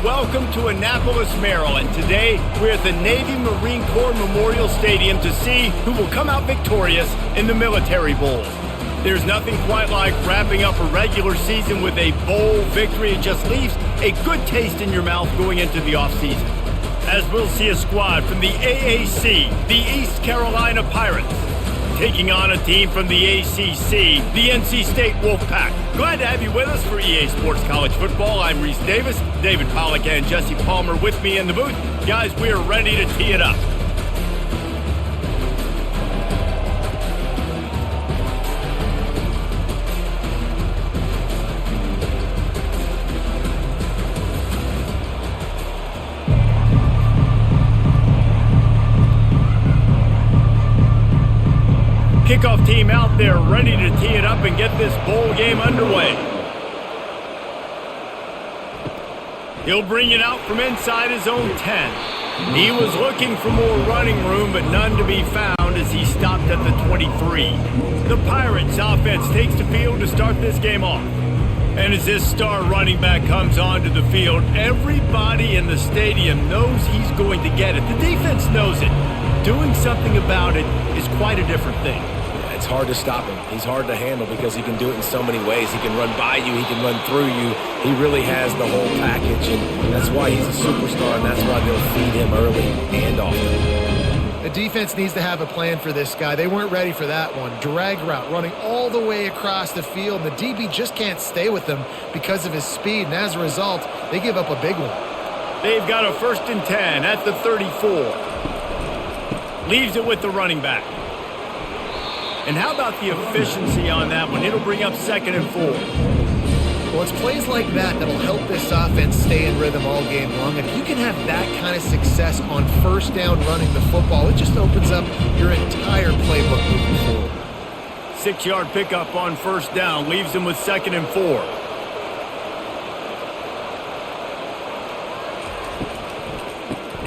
welcome to Annapolis, Maryland. Today, we're at the Navy Marine Corps Memorial Stadium to see who will come out victorious in the Military Bowl. There's nothing quite like wrapping up a regular season with a bowl victory. It just leaves a good taste in your mouth going into the offseason. As we'll see a squad from the AAC, the East Carolina Pirates, taking on a team from the ACC, the NC State Wolfpack. Glad to have you with us for EA Sports College Football. I'm Reese Davis, David Pollack and Jesse Palmer with me in the booth. Guys, we are ready to tee it up. Kickoff team out there ready to tee it up and get this bowl game underway. He'll bring it out from inside his own 10. He was looking for more running room, but none to be found as he stopped at the 23. The Pirates offense takes the field to start this game off. And as this star running back comes onto the field, everybody in the stadium knows he's going to get it. The defense knows it. Doing something about it is quite a different thing. It's hard to stop him. He's hard to handle because he can do it in so many ways. He can run by you. He can run through you. He really has the whole package, and that's why he's a superstar, and that's why they'll feed him early and often. The defense needs to have a plan for this guy. They weren't ready for that one. Drag route running all the way across the field. The DB just can't stay with him because of his speed, and as a result, they give up a big one. They've got a 1st and 10 at the 34. Leaves it with the running back. And how about the efficiency on that one? It'll bring up 2nd and 4. Well, it's plays like that that'll help this offense stay in rhythm all game long. If you can have that kind of success on 1st down running the football, it just opens up your entire playbook moving forward. 6-yard pickup on 1st down. Leaves him with 2nd and 4.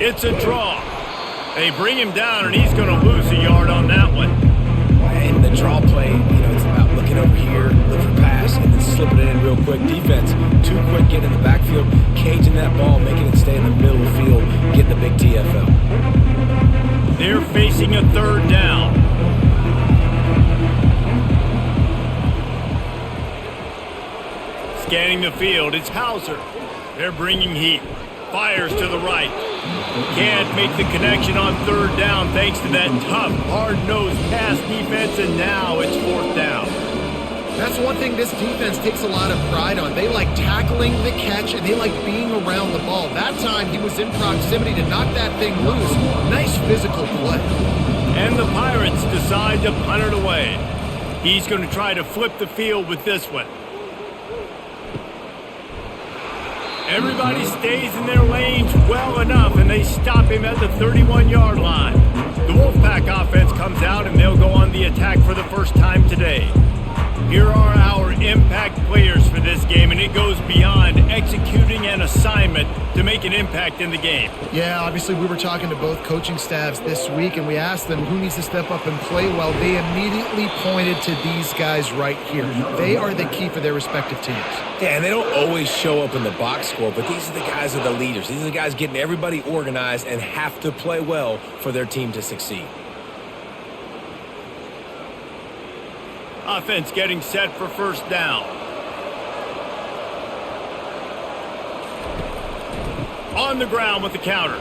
It's a draw. They bring him down, and he's going to lose a yard on that one. And the draw play, it's about looking over here, look for pass, and then slipping it in real quick. Defense, too quick getting in the backfield, caging that ball, making it stay in the middle of the field, getting the big TFL. They're facing a 3rd down. Scanning the field, it's Hauser. They're bringing heat. Fires to the right. Can't make the connection on 3rd down thanks to that tough, hard-nosed pass defense, and now it's 4th down. That's one thing this defense takes a lot of pride on. They like tackling the catch, and they like being around the ball. That time, he was in proximity to knock that thing loose. Nice physical play. And the Pirates decide to punt it away. He's going to try to flip the field with this one. Everybody stays in their lanes well enough, and they stop him at the 31-yard line. The Wolfpack offense comes out, and they'll go on the attack for the first time today. Here are our impact players for this game, and it goes beyond executing an assignment to make an impact in the game. Yeah, obviously we were talking to both coaching staffs this week, and we asked them who needs to step up and play well. They immediately pointed to these guys right here. They are the key for their respective teams. Yeah, and they don't always show up in the box score, but these are the guys who are the leaders. These are the guys getting everybody organized and have to play well for their team to succeed. Offense getting set for 1st down. On the ground with the counter.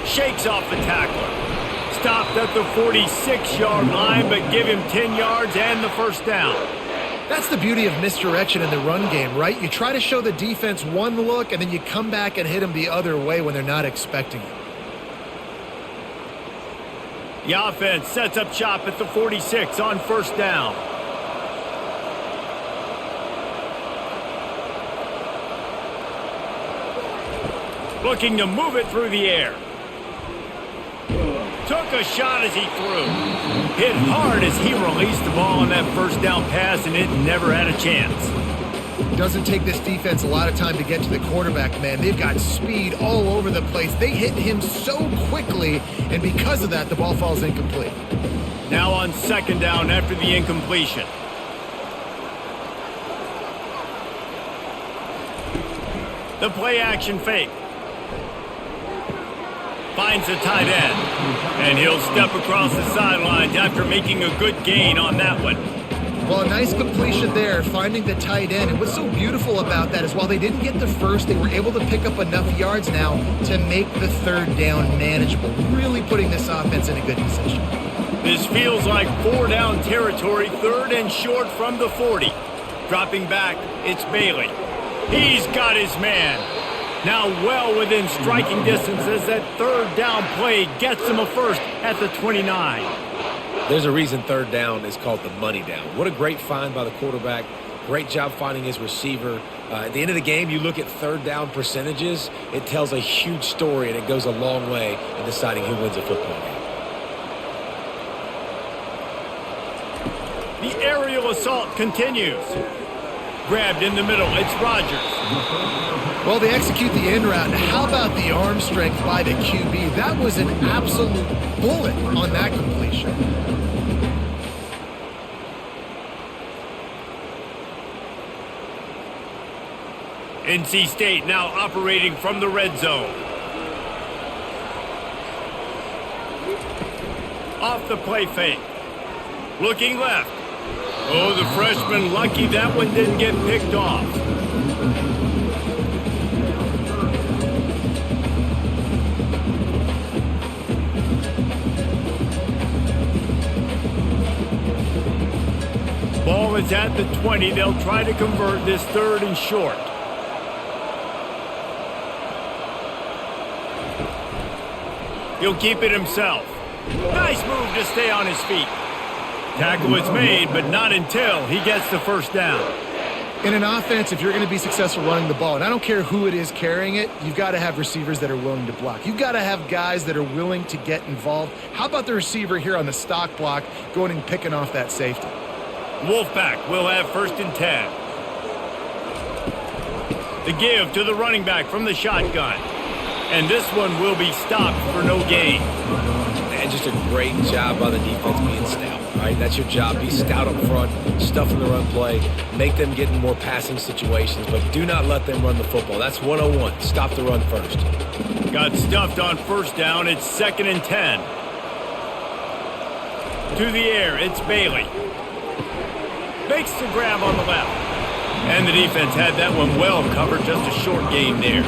Shakes off the tackler. Stopped at the 46-yard line, but give him 10 yards and the 1st down. That's the beauty of misdirection in the run game, right? You try to show the defense one look, and then you come back and hit them the other way when they're not expecting it. The offense sets up shop at the 46 on 1st down. Looking to move it through the air. Took a shot as he threw. Hit hard as he released the ball on that 1st down pass, and it never had a chance. Doesn't take this defense a lot of time to get to the quarterback, man. They've got speed all over the place. They hit him so quickly, and because of that, the ball falls incomplete. Now on 2nd down after the incompletion. The play action fake. Finds the tight end. And he'll step across the sidelines after making a good gain on that one. Well, a nice completion there, finding the tight end. And what's so beautiful about that is while they didn't get the first, they were able to pick up enough yards now to make the third down manageable, really putting this offense in a good position. This feels like 4-down territory, 3rd and short from the 40. Dropping back, it's Bailey. He's got his man. Now well within striking distance as that 3rd down play gets him a first at the 29. There's a reason 3rd down is called the money down. What a great find by the quarterback. Great job finding his receiver. At the end of the game, you look at 3rd down percentages. It tells a huge story, and it goes a long way in deciding who wins a football game. The aerial assault continues. Grabbed in the middle, it's Rodgers. Well, they execute the in route. How about the arm strength by the QB? That was an absolute bullet on that completion. NC State now operating from the red zone. Off the play fake. Looking left. Oh, the freshman lucky that one didn't get picked off. Ball is at the 20. They'll try to convert this 3rd and short. He'll keep it himself. Nice move to stay on his feet. Tackle is made, but not until he gets the first down. In an offense, if you're going to be successful running the ball, and I don't care who it is carrying it, you've got to have receivers that are willing to block. You've got to have guys that are willing to get involved. How about the receiver here on the stock block going and picking off that safety? Wolfpack will have 1st and 10. The give to the running back from the shotgun. And this one will be stopped for no gain. And just a great job by the defense being stout. All right, that's your job. Be stout up front, stuff in the run play, make them get in more passing situations, but do not let them run the football. That's 101. Stop the run first. Got stuffed on 1st down. It's 2nd and 10. To the air, it's Bailey. Makes the grab on the left. And the defense had that one well covered, just a short gain there.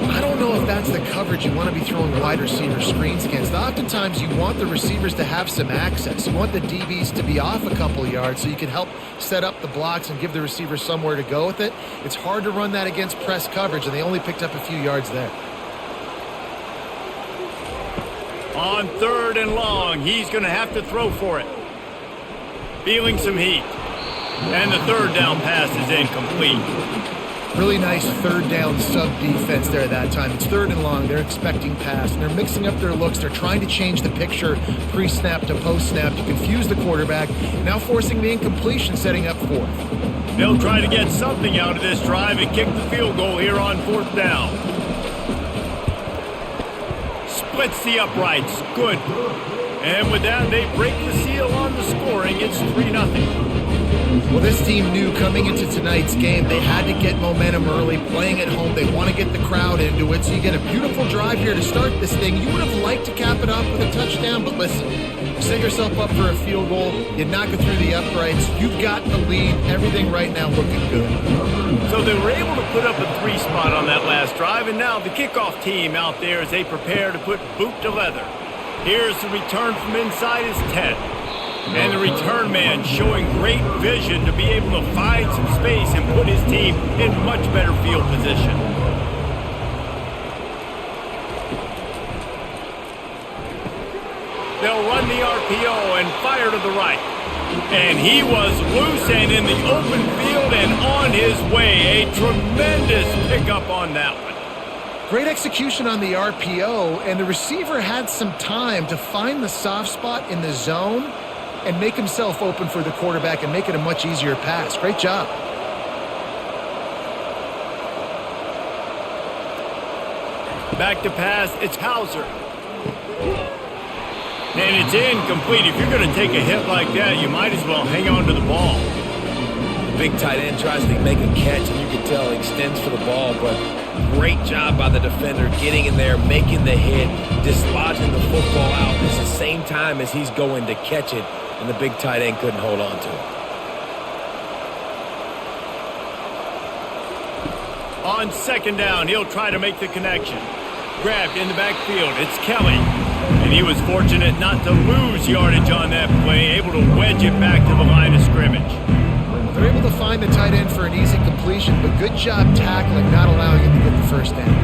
I don't know if that's the coverage you want to be throwing wide receiver screens against. Oftentimes, you want the receivers to have some access. You want the DBs to be off a couple yards so you can help set up the blocks and give the receiver somewhere to go with it. It's hard to run that against press coverage, and they only picked up a few yards there. On 3rd and long, he's going to have to throw for it. Feeling some heat. And the 3rd down pass is incomplete. Really nice 3rd down sub-defense there that time. It's 3rd and long. They're expecting pass, and they're mixing up their looks. They're trying to change the picture pre-snap to post-snap to confuse the quarterback, now forcing the incompletion, setting up 4th. They'll try to get something out of this drive and kick the field goal here on 4th down. Splits the uprights. Good. And with that, they break the seal on the scoring. It's 3-0. Well, this team knew coming into tonight's game they had to get momentum early, playing at home. They want to get the crowd into it, so you get a beautiful drive here to start this thing. You would have liked to cap it off with a touchdown, but listen, you set yourself up for a field goal, you knock it through the uprights, you've got the lead, everything right now looking good. So they were able to put up a 3 spot on that last drive, and now the kickoff team out there as they prepare to put boot to leather. Here's the return from inside his 10. And the return man showing great vision to be able to find some space and put his team in much better field position. They'll run the RPO and fire to the right. And he was loose and in the open field and on his way. A tremendous pickup on that one. Great execution on the RPO, and the receiver had some time to find the soft spot in the zone and make himself open for the quarterback and make it a much easier pass. Great job. Back to pass, it's Hauser. And it's incomplete. If you're going to take a hit like that, you might as well hang on to the ball. The big tight end tries to make a catch, and you can tell he extends for the ball, but Great job by the defender getting in there, making the hit, dislodging the football out at the same time as he's going to catch it, and the big tight end couldn't hold on to it. On second down, he'll try to make the connection. Grabbed in the backfield, it's Kelly. And he was fortunate not to lose yardage on that play, able to wedge it back to the line of scrimmage. They're able to find the tight end for an easy completion, but good job tackling, not allowing him to get the first down.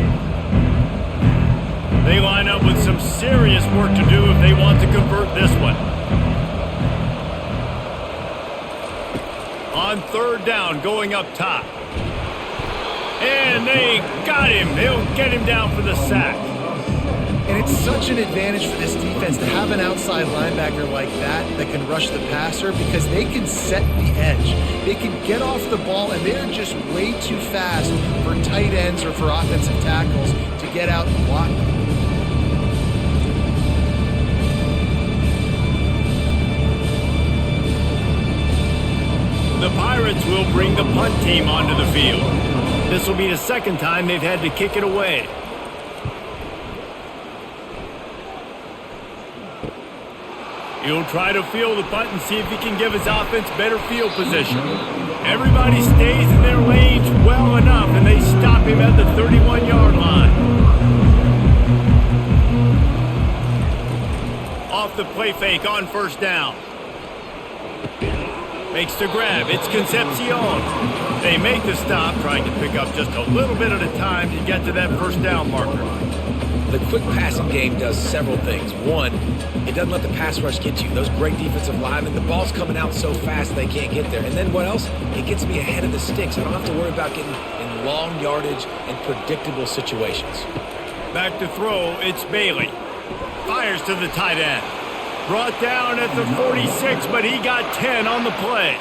They line up with some serious work to do if they want to convert this one. On third down, going up top. And they got him. They'll get him down for the sack. And it's such an advantage for this defense to have an outside linebacker like that can rush the passer because they can set the edge. They can get off the ball, and they're just way too fast for tight ends or for offensive tackles to get out and block them. The Pirates will bring the punt team onto the field. This will be the second time they've had to kick it away. He'll try to field the punt and see if he can give his offense better field position. Everybody stays in their lanes well enough, and they stop him at the 31-yard line. Off the play fake on first down. Makes the grab. It's Concepcion. They make the stop, trying to pick up just a little bit at a time to get to that first down marker. The quick passing game does several things. One, it doesn't let the pass rush get you. Those great defensive linemen, the ball's coming out so fast they can't get there. And then what else? It gets me ahead of the sticks. I don't have to worry about getting in long yardage and predictable situations. Back to throw, it's Bailey. Fires to the tight end. Brought down at the 46, but he got 10 on the play.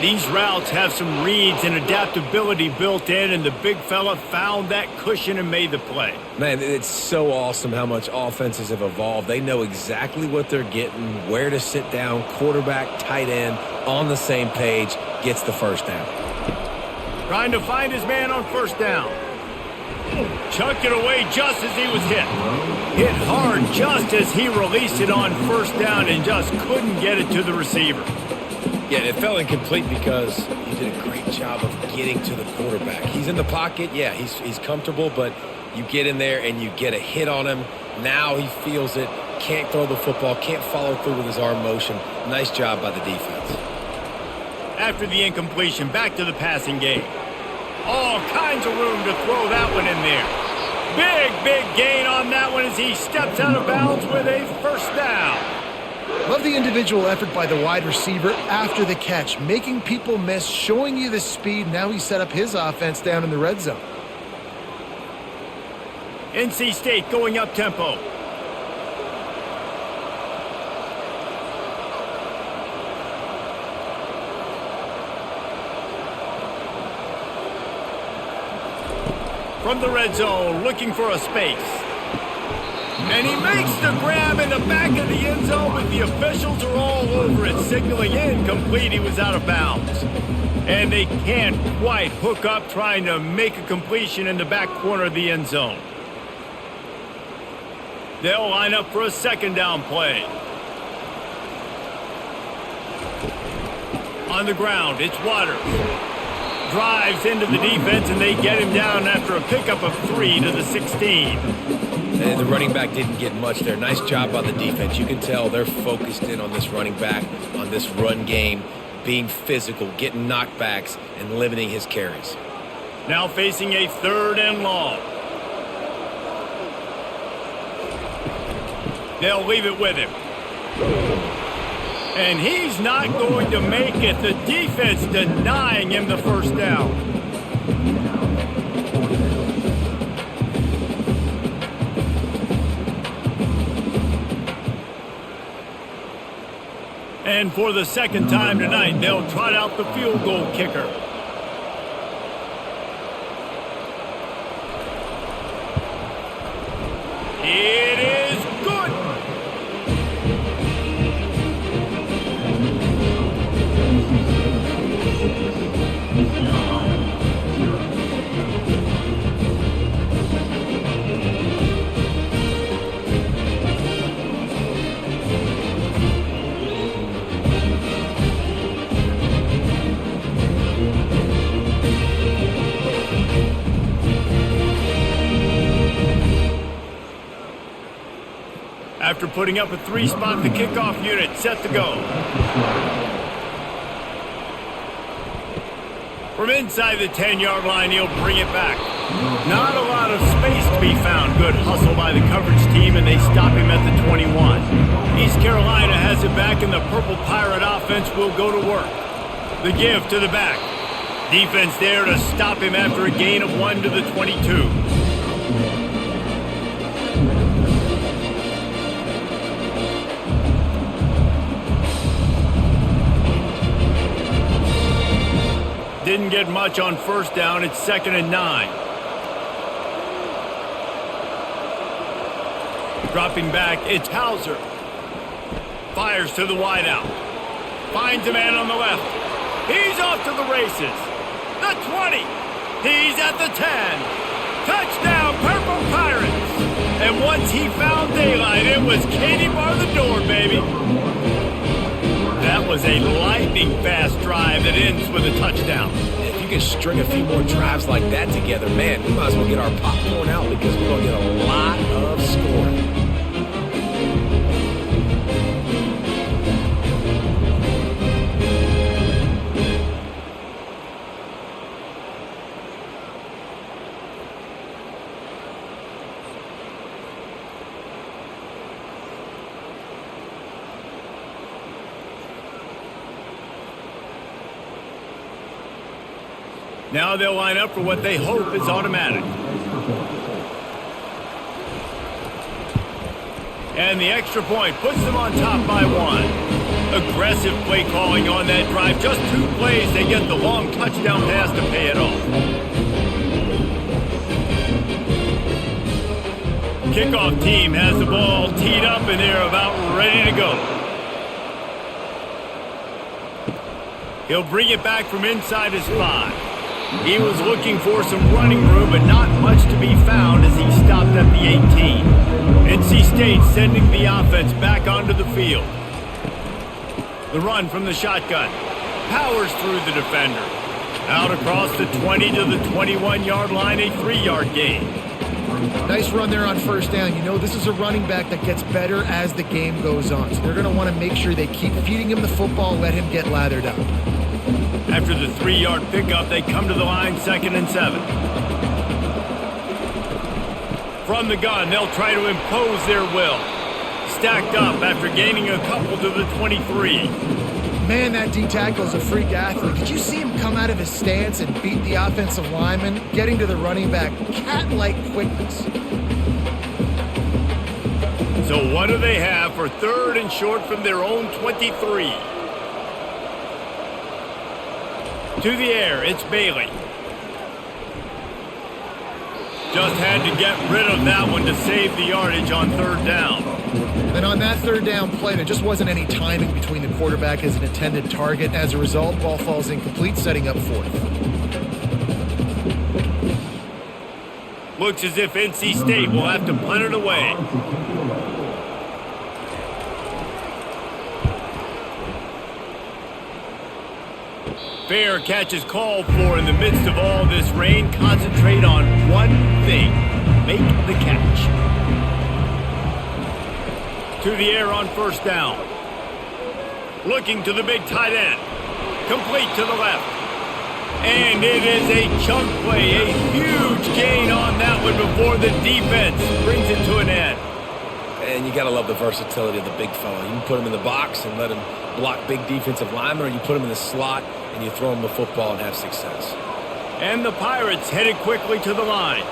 These routes have some reads and adaptability built in, and the big fella found that cushion and made the play. Man, it's so awesome how much offenses have evolved. They know exactly what they're getting, where to sit down, quarterback, tight end, on the same page, gets the first down. Trying to find his man on first down. Chucked it away just as he was hit. Hit hard just as he released it on first down and just couldn't get it to the receiver. Yeah, it fell incomplete because he did a great job of getting to the quarterback. He's in the pocket. Yeah, he's comfortable, but you get in there and you get a hit on him. Now he feels it, can't throw the football, can't follow through with his arm motion. Nice job by the defense. After the incompletion, back to the passing game. All kinds of room to throw that one in there. Big gain on that one as he steps out of bounds with a first down. Love the individual effort by the wide receiver after the catch, making people miss, showing you the speed. Now he set up his offense down in the red zone. NC State going up tempo. From the red zone, looking for a space. And he makes the grab in the back of the end zone, but the officials are all over it, signaling incomplete. He was out of bounds. And they can't quite hook up trying to make a completion in the back corner of the end zone. They'll line up for a second down play. On the ground, it's Waters. Drives into the defense, and they get him down after a pickup of 3 to the 16. And the running back didn't get much there. Nice job by the defense. You can tell they're focused in on this running back, on this run game, being physical, getting knockbacks, and limiting his carries. Now facing a third and long. They'll leave it with him. And he's not going to make it. The defense denying him the first down. And for the second time tonight, they'll trot out the field goal kicker. It is good. after putting up a 3-spot, the kickoff unit set to go. From inside the 10-yard line, he'll bring it back. Not a lot of space to be found. Good hustle by the coverage team, and they stop him at the 21. East Carolina has it back, and the Purple Pirate offense will go to work. The give to the back. Defense there to stop him after a gain of 1 to the 22. Didn't get much on first down. It's 2nd and 9. Dropping back, it's Hauser. Fires to the wideout. Finds a man on the left. He's off to the races. The 20. He's at the 10. Touchdown, Purple Pirates. And once he found daylight, it was Katie bar the door, baby. That was a lightning-fast drive that ends with a touchdown. If you can string a few more drives like that together, man, we might as well get our popcorn out because we're going to get a lot of scoring. Now they'll line up for what they hope is automatic. And the extra point puts them on top by 1. Aggressive play calling on that drive. Just 2 plays, they get the long touchdown pass to pay it off. Kickoff team has the ball teed up and they're about ready to go. He'll bring it back from inside his 5. He was looking for some running room, but not much to be found as he stopped at the 18. NC State sending the offense back onto the field. The run from the shotgun. Powers through the defender. Out across the 20 to the 21-yard line, a 3-yard gain. Nice run there on first down. You know, this is a running back that gets better as the game goes on. So they're going to want to make sure they keep feeding him the football, let him get lathered up. After the 3-yard pickup, they come to the line, 2nd and 7. From the gun, they'll try to impose their will. Stacked up after gaining a couple to the 23. Man, that D-tackle is a freak athlete. Did you see him come out of his stance and beat the offensive lineman, getting to the running back? Cat-like quickness. So what do they have for 3rd and short from their own 23? To the air, it's Bailey. Just had to get rid of that one to save the yardage on 3rd down. And on that 3rd down play, there just wasn't any timing between the quarterback as an intended target. As a result, ball falls incomplete, setting up 4th. Looks as if NC State will have to punt it away. Fair catch is called for in the midst of all this rain. Concentrate on one thing. Make the catch. To the air on 1st down. Looking to the big tight end. Complete to the left. And it is a chunk play. A huge gain on that one before the defense brings it to an end. And you got to love the versatility of the big fella. You can put him in the box and let him block big defensive linemen, or you put him in the slot and you throw him the football and have success. And the Pirates headed quickly to the line.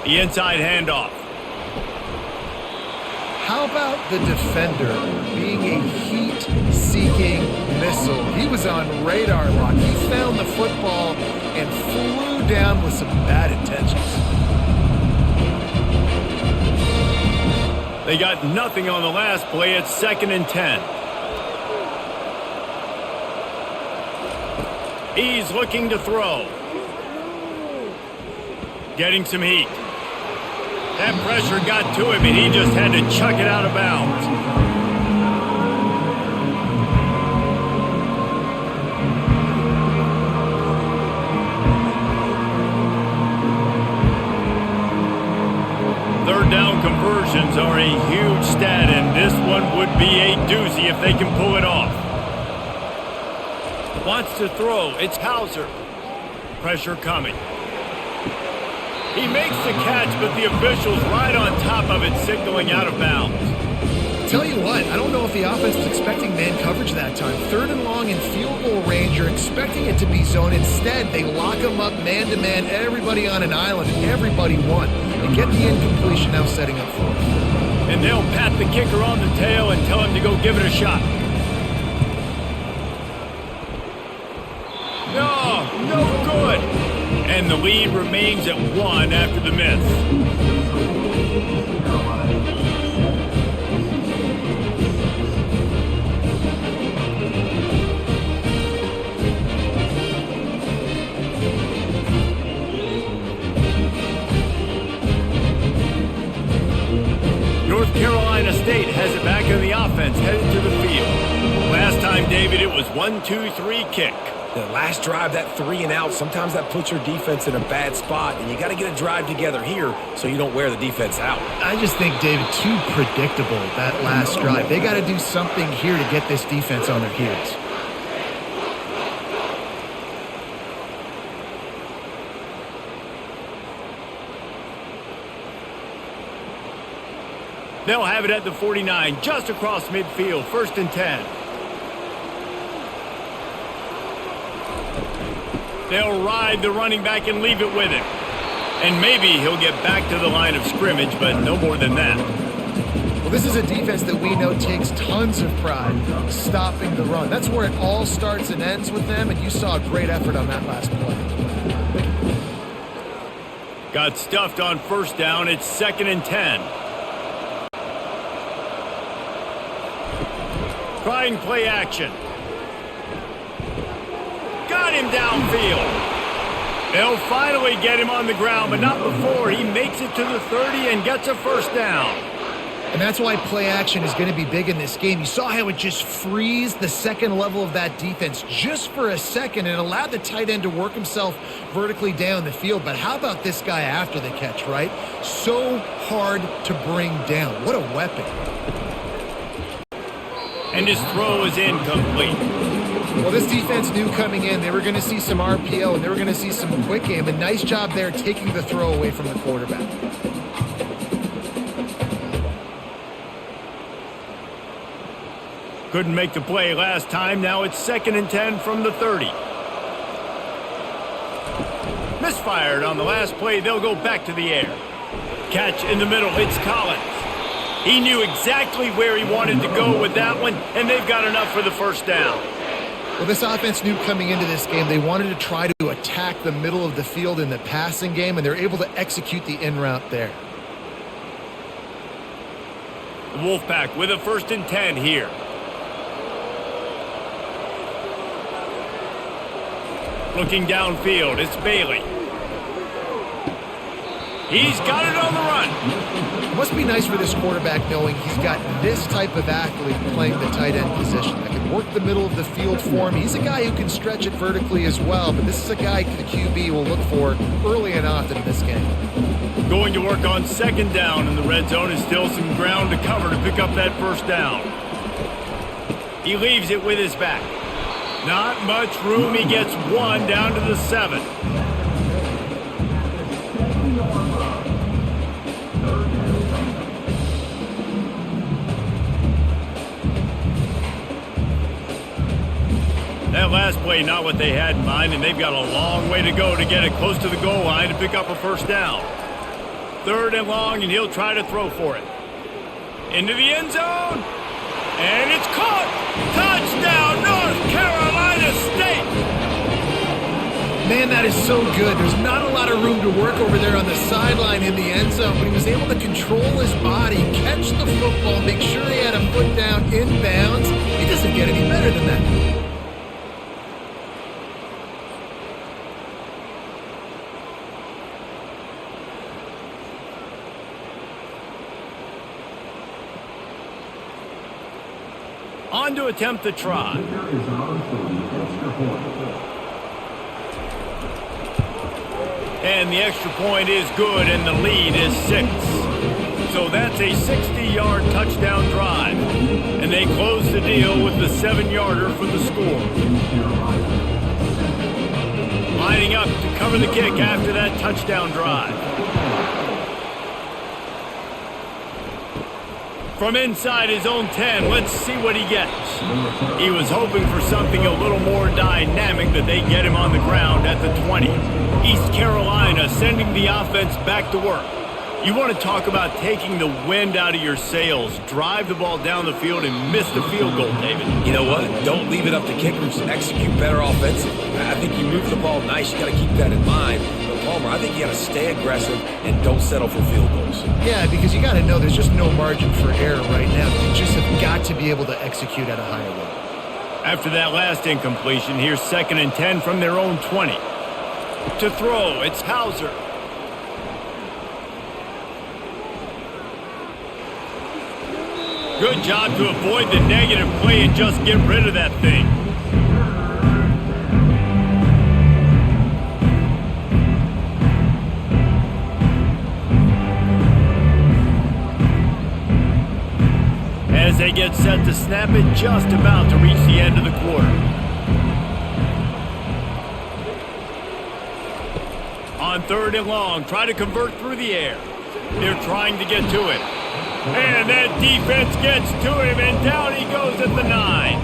The inside handoff. How about the defender being a heat-seeking missile? He was on radar lock. He found the football and flew down with some bad intentions. They got nothing on the last play. It's 2nd and 10. He's looking to throw. Getting some heat. That pressure got to him, and he just had to chuck it out of bounds. conversions are a huge stat, and this one would be a doozy if they can pull it off. Wants to throw. It's Hauser. Pressure coming. He makes the catch, but the official's right on top of it, signaling out of bounds. Tell you what, I don't know if the offense was expecting man coverage that time. 3rd and long in field goal range, you're expecting it to be zone. Instead, they lock them up man-to-man, everybody on an island, and everybody won. They get the incompletion now setting up for it. And they'll pat the kicker on the tail and tell him to go give it a shot. No good. And the lead remains at 1 after the miss. North Carolina State has it back in the offense, headed to the field. Last time, David, it was 1-2-3 kick. The last drive, that 3 and out, sometimes that puts your defense in a bad spot, and you got to get a drive together here so you don't wear the defense out. I just think, David, too predictable, that last drive. They got to do something here to get this defense on their heels. They'll have it at the 49, just across midfield, 1st and 10. They'll ride the running back and leave it with him. And maybe he'll get back to the line of scrimmage, but no more than that. Well, this is a defense that we know takes tons of pride stopping the run. That's where it all starts and ends with them, and you saw a great effort on that last play. Got stuffed on 1st down. It's 2nd and 10. Trying play action. Got him downfield. They'll finally get him on the ground, but not before he makes it to the 30 and gets a 1st down. And that's why play action is going to be big in this game. You saw how it just frees the second level of that defense just for a second and allowed the tight end to work himself vertically down the field. But how about this guy after the catch, right? So hard to bring down. What a weapon. And his throw is incomplete. Well, this defense knew coming in they were going to see some RPO and they were going to see some quick game. And nice job there taking the throw away from the quarterback. Couldn't make the play last time. Now it's 2nd and 10 from the 30. Misfired on the last play. They'll go back to the air. Catch in the middle. It's Collins. He knew exactly where he wanted to go with that one, and they've got enough for the 1st down. Well, this offense knew coming into this game they wanted to try to attack the middle of the field in the passing game, and they're able to execute the in route there. The Wolfpack with a 1st and 10 here. Looking downfield, it's Bailey. He's got it on the run. It must be nice for this quarterback knowing he's got this type of athlete playing the tight end position that can work the middle of the field for him. He's a guy who can stretch it vertically as well, but this is a guy the QB will look for early and often in this game. Going to work on 2nd down in the red zone is still some ground to cover to pick up that 1st down. He leaves it with his back. Not much room. He gets 1 down to the 7. That last play, not what they had in mind, and they've got a long way to go to get it close to the goal line to pick up a 1st down. 3rd and long, and he'll try to throw for it. Into the end zone, and it's caught! Touchdown, North Carolina State! Man, that is so good. There's not a lot of room to work over there on the sideline in the end zone, but he was able to control his body, catch the football, make sure he had a foot down inbounds. He doesn't get any better than that. On to attempt the try. And the extra point is good, and the lead is 6. So that's a 60-yard touchdown drive. And they close the deal with the 7-yarder for the score. Lining up to cover the kick after that touchdown drive. From inside his own 10, let's see what he gets. He was hoping for something a little more dynamic, but they get him on the ground at the 20. East Carolina sending the offense back to work. You want to talk about taking the wind out of your sails. Drive the ball down the field and miss the field goal, David. You know what? Don't leave it up to kickers. Execute better offensively. I think you move the ball nice. You got to keep that in mind. But Palmer, I think you got to stay aggressive and don't settle for field goals. Yeah, because you got to know there's just no margin for error right now. You just have got to be able to execute at a higher level. After that last incompletion, here's 2nd and 10 from their own 20. To throw, it's Hauser. Good job to avoid the negative play and just get rid of that thing. As they get set to snap it, just about to reach the end of the quarter. On 3rd and long, try to convert through the air. They're trying to get to it. And that defense gets to him, and down he goes at the 9.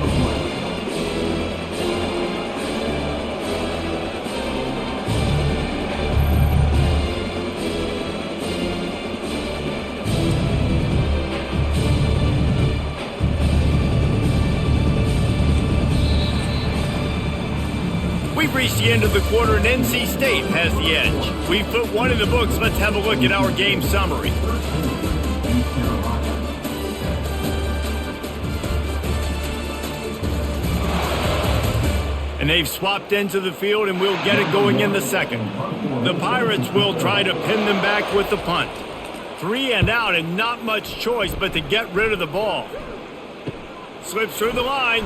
We've reached the end of the quarter, and NC State has the edge. We've put one in the books. Let's have a look at our game summary. And they've swapped into the field, and we'll get it going in the 2nd. The Pirates will try to pin them back with the punt. 3 and out, and not much choice but to get rid of the ball. Slips through the line,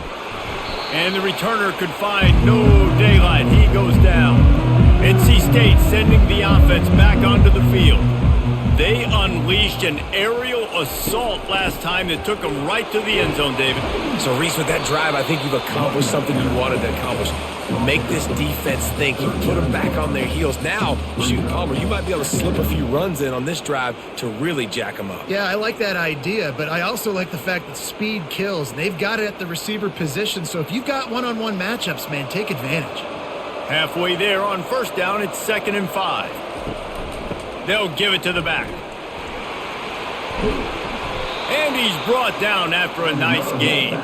and the returner could find no daylight. He goes down. NC State sending the offense back onto the field. They unleashed an aerial assault last time that took them right to the end zone, David. So, Reese, with that drive, I think you've accomplished something you wanted to accomplish. Make this defense think. You put them back on their heels. Now, shoot, Palmer, you might be able to slip a few runs in on this drive to really jack them up. Yeah, I like that idea, but I also like the fact that speed kills. And they've got it at the receiver position, so if you've got one-on-one matchups, man, take advantage. Halfway there on 1st down, it's 2nd and 5. They'll give it to the back. And he's brought down after a nice gain.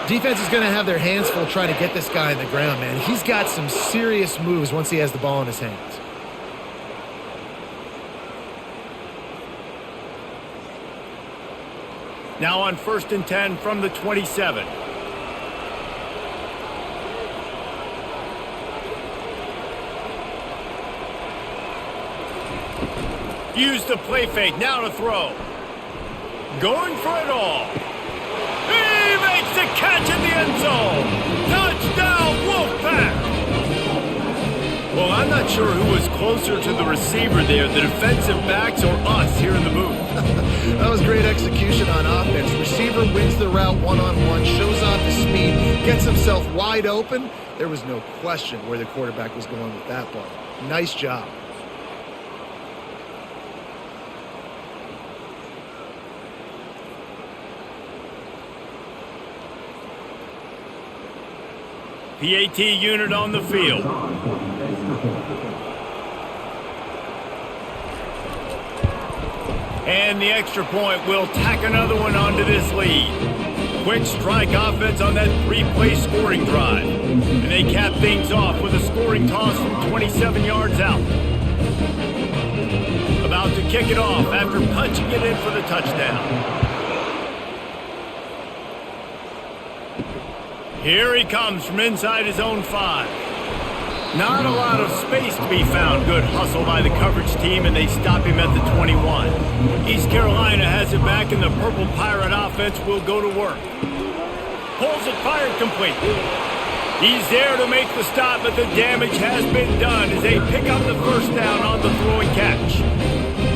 Defense is going to have their hands full trying to get this guy on the ground, man. He's got some serious moves once he has the ball in his hands. Now on 1st and 10 from the 27. Use the play fake, now to throw. Going for it all. He makes the catch in the end zone. Touchdown, Wolfpack! Well, I'm not sure who was closer to the receiver there, the defensive backs or us here in the booth. That was great execution on offense. Receiver wins the route one-on-one, shows off his speed, gets himself wide open. There was no question where the quarterback was going with that ball. Nice job. PAT unit on the field. And the extra point will tack another one onto this lead. Quick strike offense on that 3-play scoring drive. And they cap things off with a scoring toss from 27 yards out. About to kick it off after punching it in for the touchdown. Here he comes from inside his own 5. Not a lot of space to be found. Good hustle by the coverage team, and they stop him at the 21. East Carolina has it back, and the Purple Pirate offense will go to work. Pulls it, fired complete. He's there to make the stop, but the damage has been done as they pick up the 1st down on the throw and catch.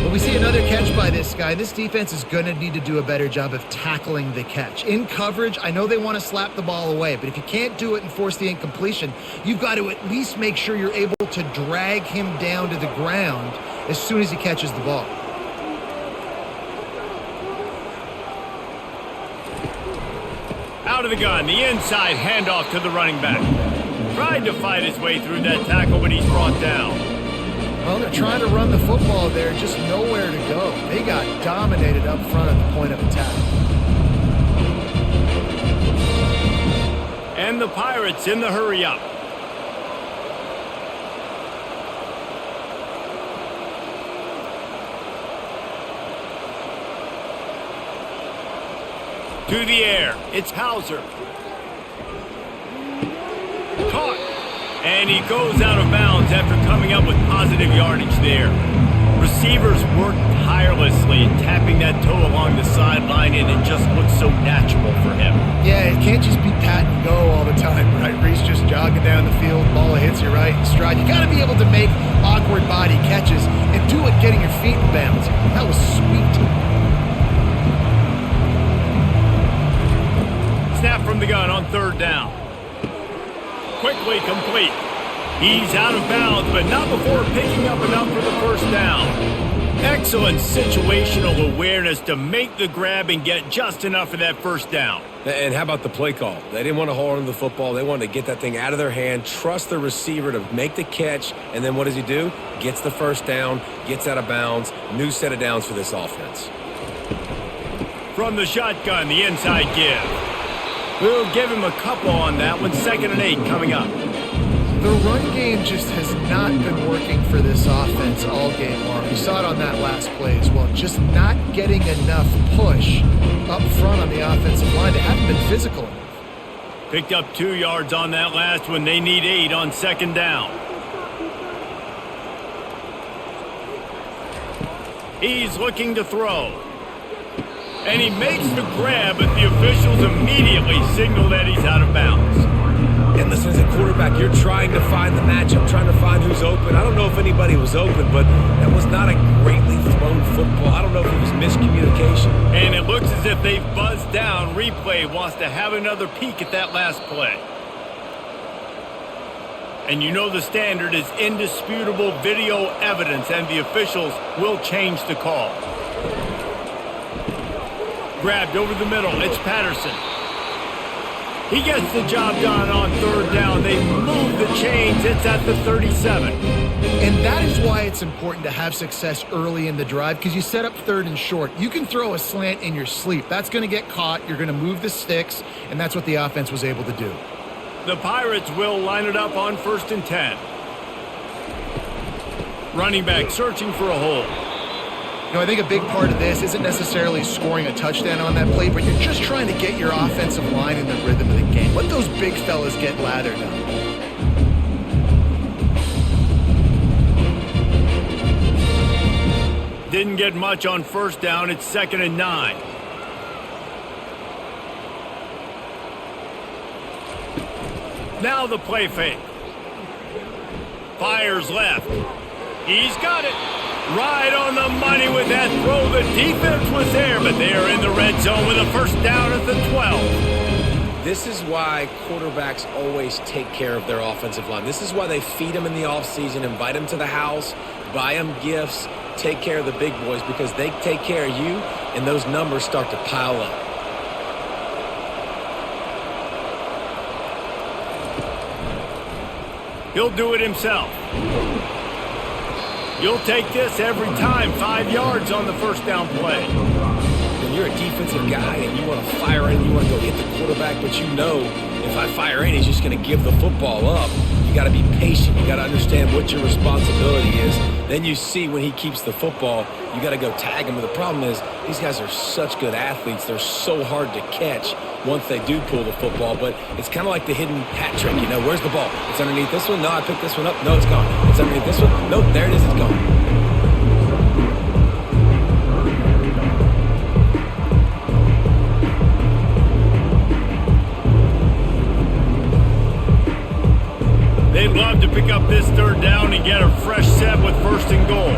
Well, We see another catch by this guy. This defense is going to need to do a better job of tackling the catch. In coverage, I know they want to slap the ball away, but if you can't do it and force the incompletion, you've got to at least make sure you're able to drag him down to the ground as soon as he catches the ball. Out of the gun, the inside handoff to the running back. Tried to fight his way through that tackle, but he's brought down. Well, they're trying to run the football there, just nowhere to go. They got dominated up front at the point of attack. And the Pirates in the hurry up. To the air, it's Hauser. Caught. And he goes out of bounds after coming up with positive yardage there. Receivers work tirelessly, tapping that toe along the sideline, and it just looks so natural for him. Yeah, it can't just be pat and go all the time, right? Reese just jogging down the field, ball hits you right in stride. You got to be able to make awkward body catches and do it getting your feet in bounds. That was sweet. Snap from the gun on third down. Quickly complete. He's out of bounds, but not before picking up enough for the first down. Excellent situational awareness to make the grab and get just enough for that first down. And how about the play call? They didn't want to hold on to the football. They wanted to get that thing out of their hand, trust the receiver to make the catch, and then what does he do? Gets the first down, gets out of bounds. New set of downs for this offense. From the shotgun, the inside give. We'll give him a couple on that one. 2nd and 8 coming up. The run game just has not been working for this offense all game long. We saw it on that last play as well. Just not getting enough push up front on the offensive line. They haven't been physical enough. Picked up 2 yards on that last one. They need 8 on 2nd down. He's looking to throw. And he makes the grab, but the officials immediately signal that he's out of bounds. And listen, as a quarterback, you're trying to find the matchup, trying to find who's open. I don't know if anybody was open, but that was not a greatly thrown football. I don't know if it was miscommunication. And it looks as if they've buzzed down. Replay wants to have another peek at that last play. And you know the standard is indisputable video evidence, and the officials will change the call. Grabbed over the middle, it's Patterson. He gets the job done on third down. They move the chains. It's at the 37. And that is why it's important to have success early in the drive, because you set up 3rd and short. You can throw a slant in your sleep. That's going to get caught. You're going to move the sticks, and that's what the offense was able to do. The Pirates will line it up on 1st and 10. Running back searching for a hole. You know, I think a big part of this isn't necessarily scoring a touchdown on that play, but you're just trying to get your offensive line in the rhythm of the game. Let those big fellas get lathered up. Didn't get much on 1st down. It's 2nd and 9. Now the play fake. Fires left. He's got it. Right on the money with that throw. The defense was there, but they are in the red zone with a first down at the 12. This is why quarterbacks always take care of their offensive line. This is why they feed them in the offseason, invite them to the house, buy them gifts, take care of the big boys, because they take care of you, and those numbers start to pile up. He'll do it himself. You'll take this every time. 5 yards on the first down play. When you're a defensive guy and you want to fire in, you want to go hit the quarterback, but you know if I fire in, he's just going to give the football up. You got to be patient. You got to understand what your responsibility is. Then you see when he keeps the football, you got to go tag him. But the problem is these guys are such good athletes. They're so hard to catch once they do pull the football. But it's kind of like the hidden hat trick. You know, where's the ball? It's underneath this one. No, I picked this one up. No, it's gone. It's underneath this one. Nope, there it is. It's gone. They'd love to pick up this third down and get a fresh set with 1st and goal.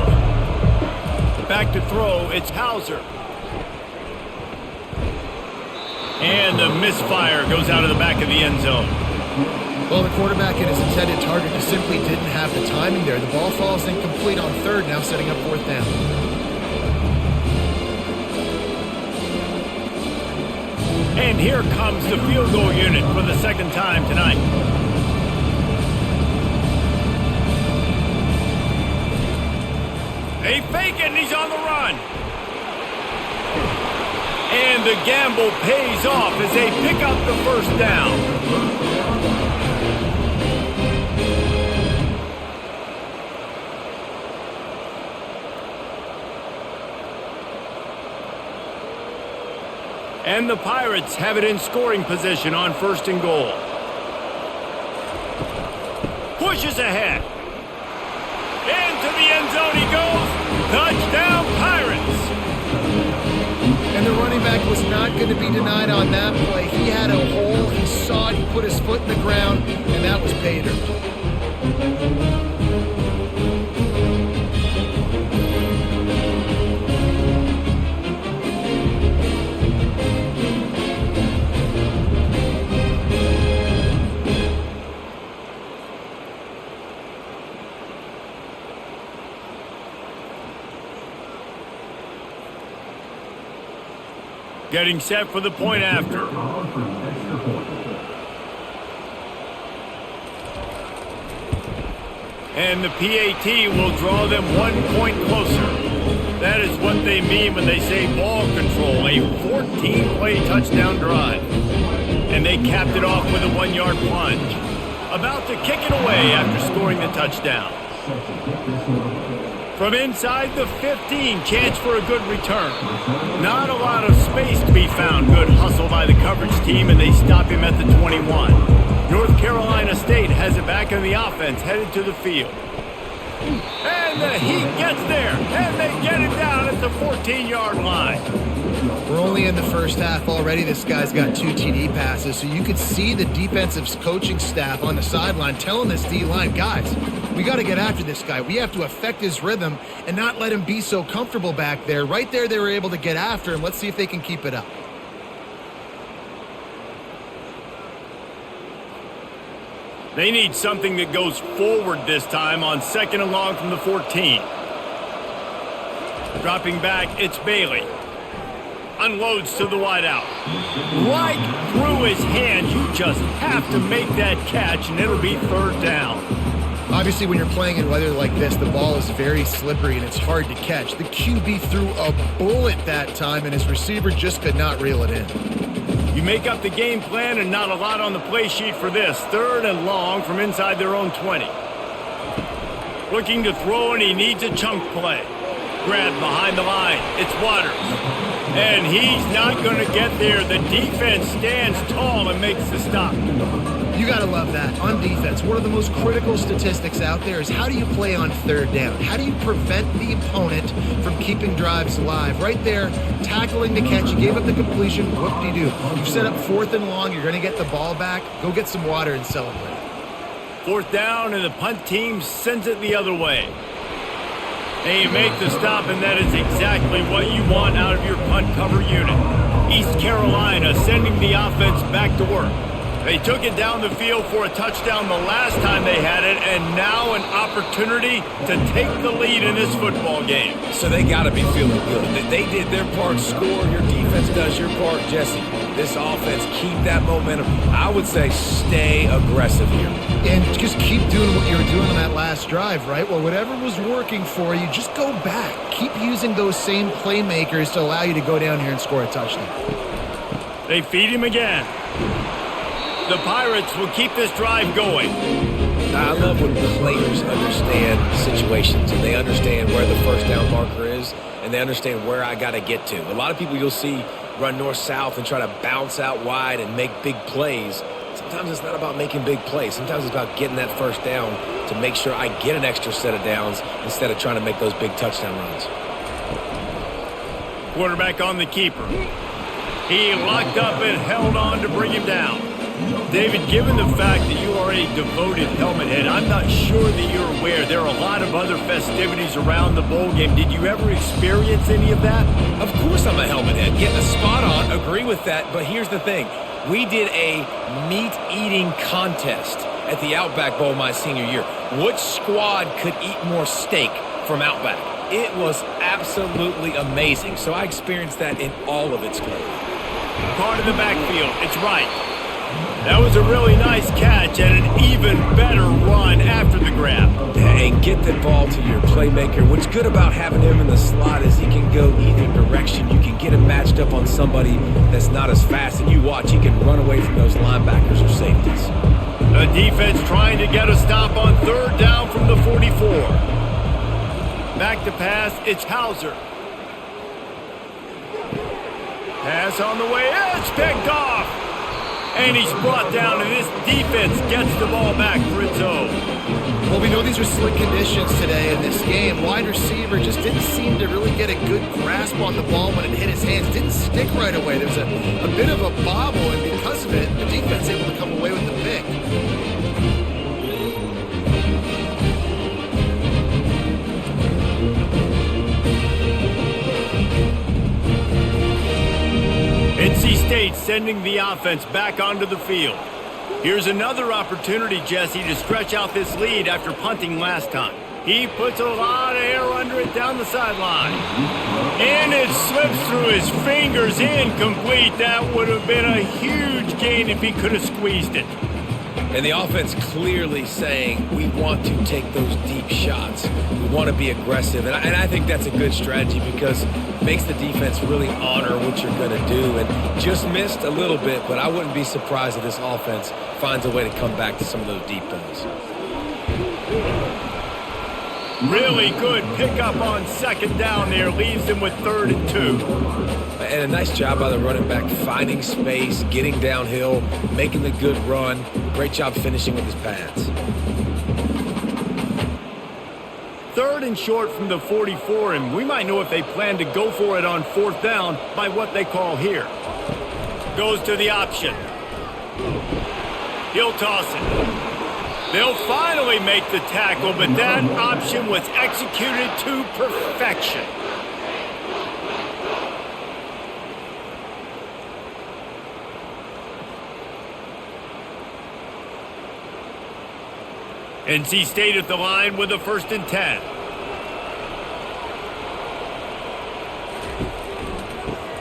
Back to throw, it's Hauser. And the misfire goes out of the back of the end zone. Well, the quarterback and his intended target just simply didn't have the timing there. The ball falls incomplete on third, now setting up fourth down. And here comes the field goal unit for the second time tonight. They fake it, and he's on the run. And the gamble pays off as they pick up the first down. And the Pirates have it in scoring position on first and goal. Pushes ahead. Into the end zone he goes. Touchdown, Pirates. And the running back was not going to be denied on that play. He had a hole. He saw it. He put his foot in the ground, and that was pay dirt. Getting set for the point after. And the PAT will draw them 1 point closer. That is what they mean when they say ball control, a 14-play touchdown drive. And they capped it off with a 1-yard plunge. About to kick it away after scoring the touchdown. From inside the 15, chance for a good return. Not a lot of space to be found. Good hustle by the coverage team, and they stop him at the 21. North Carolina State has it back in the offense, headed to the field. And the Heat gets there, and they get it down at the 14-yard line. We're only in the first half already. This guy's got 2 TD passes, so you could see the defensive coaching staff on the sideline telling this D-line, guys, we got to get after this guy. We have to affect his rhythm and not let him be so comfortable back there. Right there, they were able to get after him. Let's see if they can keep it up. They need something that goes forward this time on second and long from the 14. Dropping back, it's Bailey. Unloads to the wideout. Right through his hands. You just have to make that catch, and it'll be third down. Obviously, when you're playing in weather like this, the ball is very slippery and it's hard to catch. The QB threw a bullet that time, and his receiver just could not reel it in. You make up the game plan, and not a lot on the play sheet for this. Third and long from inside their own 20. Looking to throw, and he needs a chunk play. Grab behind the line. It's Waters. And he's not going to get there. The defense stands tall and makes the stop. You got to love that. On defense, one of the most critical statistics out there is how do you play on third down? How do you prevent the opponent from keeping drives alive? Right there, tackling the catch. You gave up the completion. Whoop-de-doo. You've set up fourth and long. You're going to get the ball back. Go get some water and celebrate. Fourth down, and the punt team sends it the other way. They make the stop, and that is exactly what you want out of your punt cover unit. East Carolina sending the offense back to work. They took it down the field for a touchdown the last time they had it, and now an opportunity to take the lead in this football game. So they got to be feeling good. They did their part, score. Your defense does your part, Jesse. This offense, keep that momentum. I would say stay aggressive here. And just keep doing what you were doing on that last drive, right? Well, whatever was working for you, just go back. Keep using those same playmakers to allow you to go down here and score a touchdown. They feed him again. The Pirates will keep this drive going. I love when players understand situations and they understand where the first down marker is and they understand where I got to get to. A lot of people you'll see run north-south and try to bounce out wide and make big plays. Sometimes it's not about making big plays. Sometimes it's about getting that first down to make sure I get an extra set of downs instead of trying to make those big touchdown runs. Quarterback on the keeper. He locked up and held on to bring him down. David, given the fact that you are a devoted helmet head, I'm not sure that you're aware there are a lot of other festivities around the bowl game. Did you ever experience any of that? Of course I'm a helmet head. Yeah, spot on. Agree with that. But here's the thing. We did a meat-eating contest at the Outback Bowl my senior year. Which squad could eat more steak from Outback? It was absolutely amazing. So I experienced that in all of its glory. Part of the backfield. It's right. That was a really nice catch and an even better run after the grab. And get the ball to your playmaker. What's good about having him in the slot is he can go either direction. You can get him matched up on somebody that's not as fast, and you watch, he can run away from those linebackers or safeties. The defense trying to get a stop on third down from the 44. Back to pass, it's Hauser. Pass on the way, it's picked off. And he's brought down, and this defense gets the ball back for its own. Well, we know these are slick conditions today in this game. Wide receiver just didn't seem to really get a good grasp on the ball when it hit his hands. Didn't stick right away. There was a bit of a bobble, and because of it, the defense able to come away with the pick. NC State sending the offense back onto the field. Here's another opportunity, Jesse, to stretch out this lead after punting last time. He puts a lot of air under it down the sideline. And it slips through his fingers, incomplete. That would have been a huge gain if he could have squeezed it. And the offense clearly saying, we want to take those deep shots. We want to be aggressive. And I think that's a good strategy because it makes the defense really honor what you're going to do. And just missed a little bit, but I wouldn't be surprised if this offense finds a way to come back to some of those deep balls. Really good pickup on second down there. Leaves them with 3rd and 2. And a nice job by the running back, finding space, getting downhill, making the good run. Great job finishing with his pads. 3rd and short from the 44, and we might know if they plan to go for it on 4th down by what they call here. Goes to the option. He'll toss it. They'll finally make the tackle, but that option was executed to perfection. NC State at the line with a 1st and 10.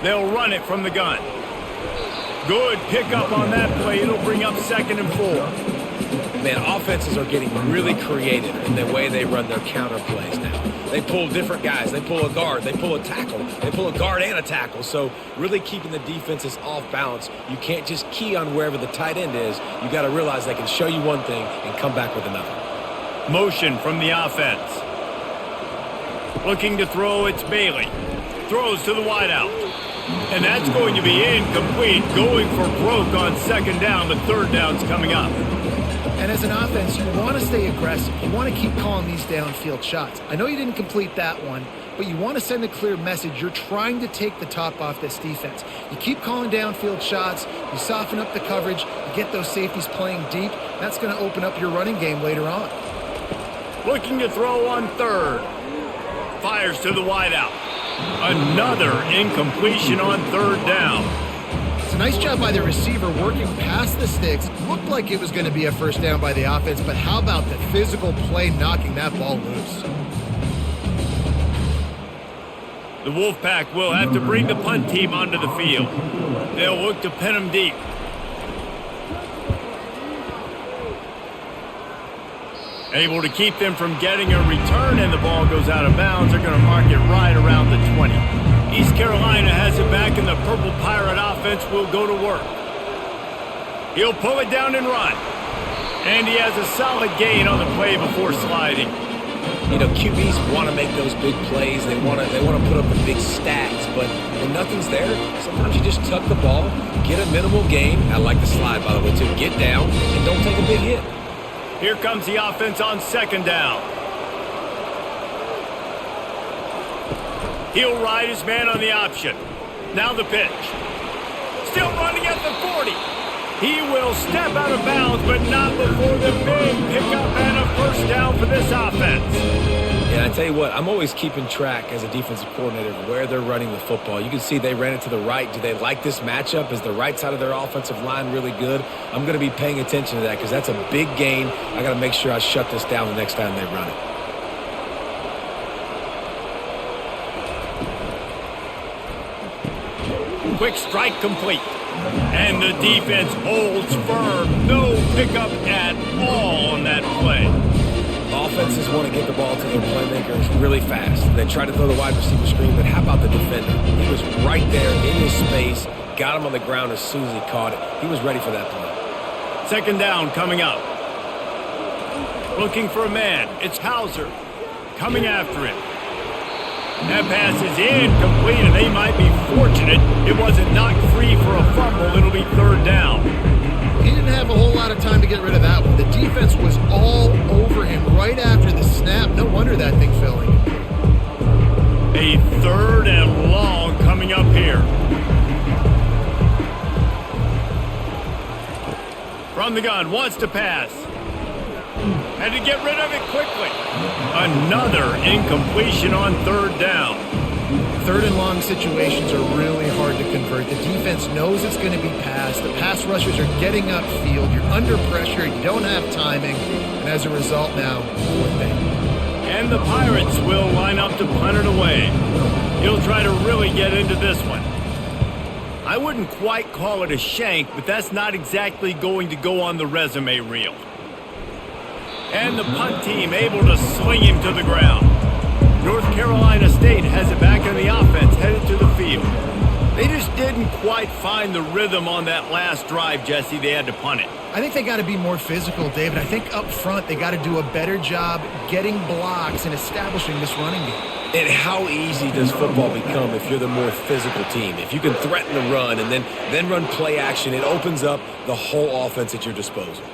They'll run it from the gun. Good pickup on that play. It'll bring up 2nd and 4. Man, offenses are getting really creative in the way they run their counter plays now. They pull different guys. They pull a guard. They pull a tackle. They pull a guard and a tackle. So really keeping the defenses off balance. You can't just key on wherever the tight end is. You got to realize they can show you one thing and come back with another. Motion from the offense. Looking to throw, it's Bailey. Throws to the wideout. And that's going to be incomplete. Going for broke on 2nd down, but 3rd down's coming up. And as an offense, you want to stay aggressive. You want to keep calling these downfield shots. I know you didn't complete that one, but you want to send a clear message. You're trying to take the top off this defense. You keep calling downfield shots. You soften up the coverage. You get those safeties playing deep. That's going to open up your running game later on. Looking to throw on 3rd. Fires to the wideout. Another incompletion on 3rd down. It's a nice job by the receiver working past the sticks. Looked like it was going to be a 1st down by the offense, but how about the physical play knocking that ball loose? The Wolfpack will have to bring the punt team onto the field. They'll look to pin them deep. Able to keep them from getting a return, and the ball goes out of bounds. They're going to mark it right around the 20. East Carolina has it back, and the Purple Pirate offense will go to work. He'll pull it down and run. And he has a solid gain on the play before sliding. You know, QBs want to make those big plays. They want to put up the big stats, but when nothing's there, sometimes you just tuck the ball, get a minimal gain. I like the slide, by the way, too. Get down and don't take a big hit. Here comes the offense on 2nd down. He'll ride his man on the option. Now the pitch. Still running at the 40. He will step out of bounds, but not before the big pickup and a first down for this offense. And I tell you what, I'm always keeping track as a defensive coordinator of where they're running the football. You can see they ran it to the right. Do they like this matchup? Is the right side of their offensive line really good? I'm going to be paying attention to that because that's a big gain. I got to make sure I shut this down the next time they run it. Quick strike complete. And the defense holds firm. No pickup at all on that play. Offenses want to get the ball to their playmakers really fast. They try to throw the wide receiver screen, but how about the defender? He was right there in his space, got him on the ground as soon as he caught it. He was ready for that play. Second down coming up. Looking for a man. It's Hauser coming after him. That pass is incomplete, and they might be fortunate it wasn't knocked free for a fumble. It'll be third down. He didn't have a whole lot of time to get rid of that one. The defense was all over him right after the snap. No wonder that thing fell incomplete. A third and long coming up here. From the gun, wants to pass. Had to get rid of it quickly. Another incompletion on third down. Third and long situations are really hard to convert. The defense knows it's going to be passed. The pass rushers are getting upfield. You're under pressure. You don't have timing. And as a result now, fourth down. And the Pirates will line up to punt it away. He'll try to really get into this one. I wouldn't quite call it a shank, but that's not exactly going to go on the resume reel. And the punt team able to sling him to the ground. North Carolina State has it back in the offense, headed to the field. They just didn't quite find the rhythm on that last drive, Jesse. They had to punt it. I think they got to be more physical, David. I think up front they got to do a better job getting blocks and establishing this running game. And how easy does football become if you're the more physical team? If you can threaten the run and then run play action, it opens up the whole offense at your disposal.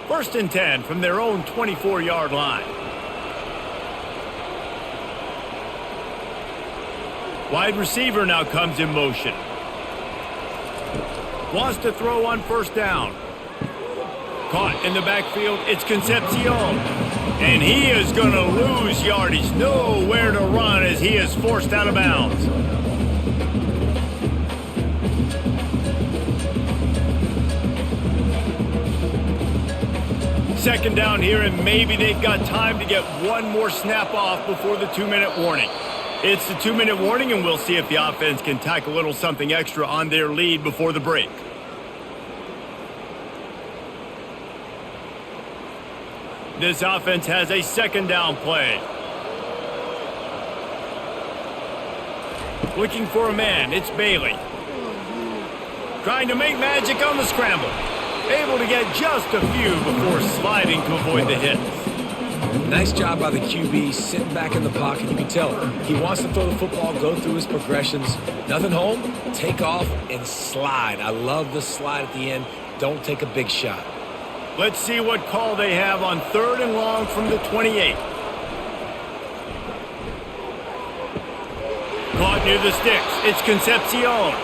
First and 10 from their own 24-yard line. Wide receiver now comes in motion. Wants to throw on first down. Caught in the backfield, it's Concepcion. And he is going to lose yardage. Nowhere to run as he is forced out of bounds. Second down here, and maybe they've got time to get one more snap off before the 2-minute warning. It's the 2-minute warning, and we'll see if the offense can tack a little something extra on their lead before the break. This offense has a second down play. Looking for a man, it's Bailey. Trying to make magic on the scramble. Able to get just a few before sliding to avoid the hits. Nice job by the QB, sitting back in the pocket. You can tell he wants to throw the football, go through his progressions. Nothing home, take off, and slide. I love the slide at the end. Don't take a big shot. Let's see what call they have on third and long from the 28. Caught near the sticks. It's Concepcion.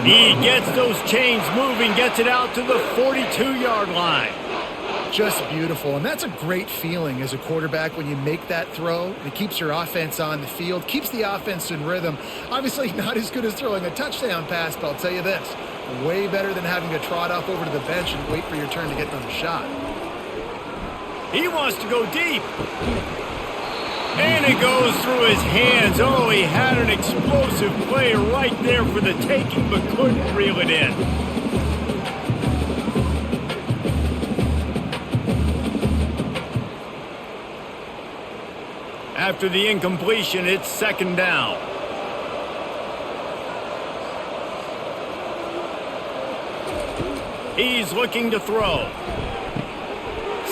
He gets those chains moving, gets it out to the 42-yard line. Just beautiful, and that's a great feeling as a quarterback when you make that throw. It keeps your offense on the field, keeps the offense in rhythm. Obviously not as good as throwing a touchdown pass, but I'll tell you this, way better than having to trot off over to the bench and wait for your turn to get another shot. He wants to go deep. And it goes through his hands. Oh, he had an explosive play right there for the taking, but couldn't reel it in. After the incompletion, it's second down. He's looking to throw.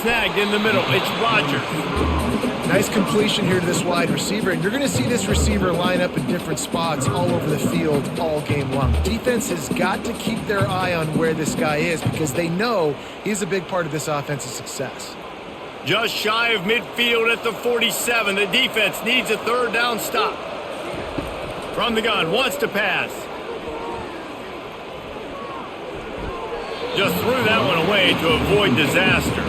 Snagged in the middle. It's Rodgers. Nice completion here to this wide receiver, and you're going to see this receiver line up in different spots all over the field all game long. Defense has got to keep their eye on where this guy is because they know he's a big part of this offense's success. Just shy of midfield at the 47. The defense needs a third down stop. From the gun, wants to pass. Just threw that one away to avoid disaster.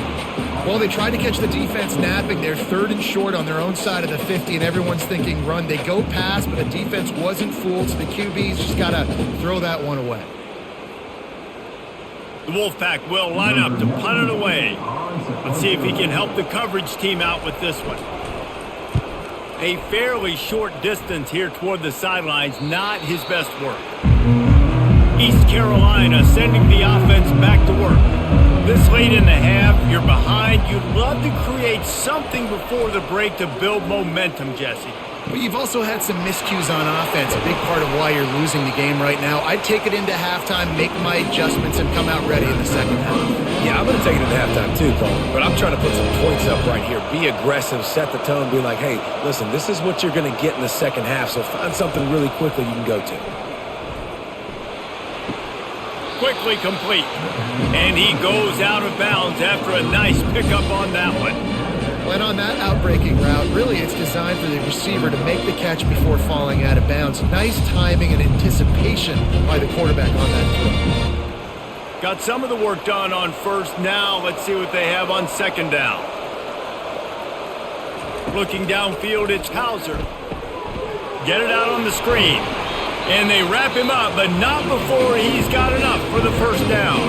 Well, they tried to catch the defense napping. They're 3rd and short on their own side of the 50, and everyone's thinking run. They go pass, but the defense wasn't fooled, so the QB's just got to throw that one away. The Wolfpack will line up to punt it away. Let's see if he can help the coverage team out with this one. A fairly short distance here toward the sidelines, not his best work. East Carolina sending the offense back to work. This late in the half, you're behind. You'd love to create something before the break to build momentum, Jesse. But you've also had some miscues on offense, a big part of why you're losing the game right now. I'd take it into halftime, make my adjustments, and come out ready in the second half. Yeah, I'm going to take it into halftime too, Cole. But I'm trying to put some points up right here. Be aggressive, set the tone, be like, hey, listen, this is what you're going to get in the second half, so find something really quickly you can go to. Quickly complete. And he goes out of bounds after a nice pickup on that one. When on that outbreaking route, really it's designed for the receiver to make the catch before falling out of bounds. Nice timing and anticipation by the quarterback on that throw. Got some of the work done on first. Now let's see what they have on second down. Looking downfield, it's Hauser. Get it out on the screen. And they wrap him up, but not before he's got enough for the first down.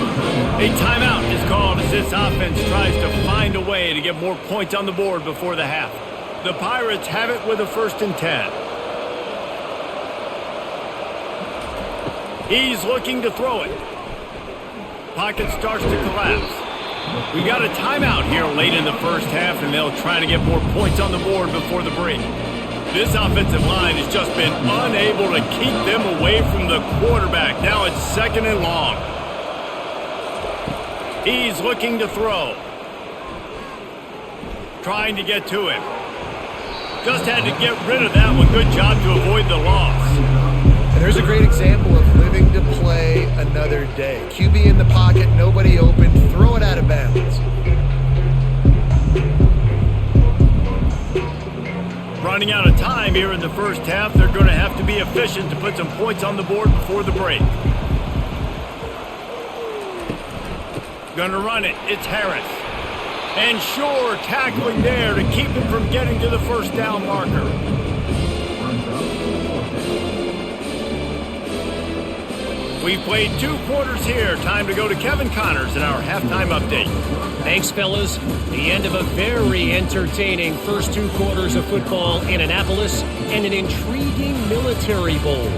A timeout is called as this offense tries to find a way to get more points on the board before the half. The Pirates have it with a 1st and 10. He's looking to throw it. Pocket starts to collapse. We got a timeout here late in the first half, and they'll try to get more points on the board before the break. This offensive line has just been unable to keep them away from the quarterback. Now it's 2nd and long. He's looking to throw. Trying to get to him. Just had to get rid of that one. Good job to avoid the loss. And there's a great example of living to play another day. QB in the pocket, nobody open, throw it out of bounds. Running out of time here in the first half. They're going to have to be efficient to put some points on the board before the break. Going to run it. It's Harris. And Shore tackling there to keep him from getting to the first down marker. We've played 2 quarters here. Time to go to Kevin Connors in our halftime update. Thanks, fellas. The end of a very entertaining first 2 quarters of football in Annapolis and an intriguing Military Bowl.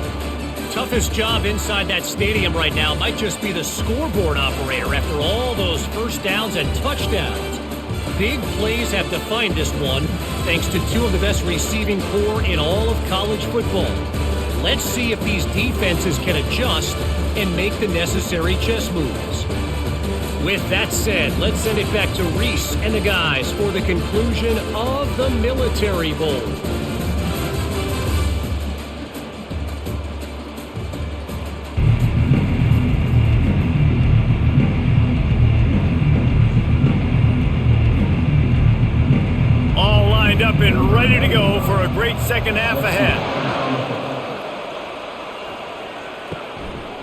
Toughest job inside that stadium right now might just be the scoreboard operator after all those first downs and touchdowns. Big plays have defined this one, thanks to 2 of the best receiving corps in all of college football. Let's see if these defenses can adjust and make the necessary chess moves. With that said, let's send it back to Reese and the guys for the conclusion of the Military Bowl. All lined up and ready to go for a great second half ahead.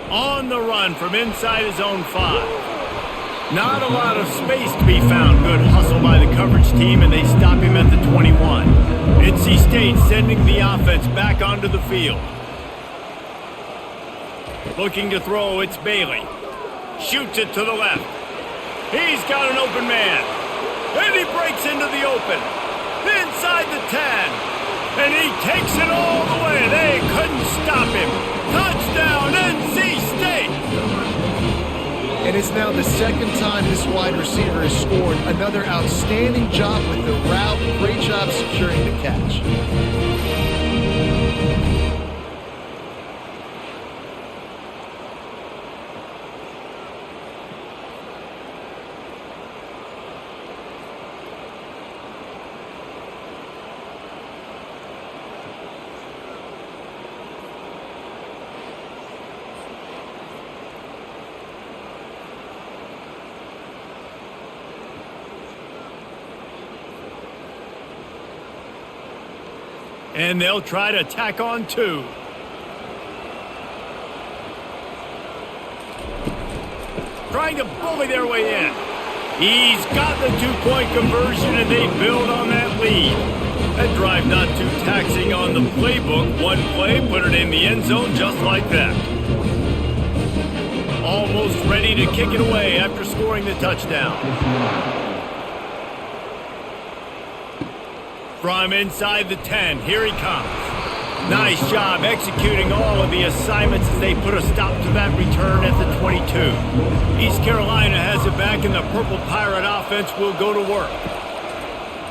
On the run from inside his own 5. Not a lot of space to be found. Good hustle by the coverage team, and they stop him at the 21. NC State sending the offense back onto the field. Looking to throw, it's Bailey. Shoots it to the left. He's got an open man. And he breaks into the open. Inside the 10. And he takes it all the way. They couldn't stop him. Touchdown, NC State! And it's now the 2nd time this wide receiver has scored. Another outstanding job with the route. Great job securing the catch. And they'll try to tack on 2. trying to bully their way in. He's got the two-point conversion, and they build on that lead. That drive not too taxing on the playbook. One play, put it in the end zone just like that. Almost ready to kick it away after scoring the touchdown. From inside the 10, here he comes. Nice job executing all of the assignments as they put a stop to that return at the 22. East Carolina has it back, and the Purple Pirate offense will go to work.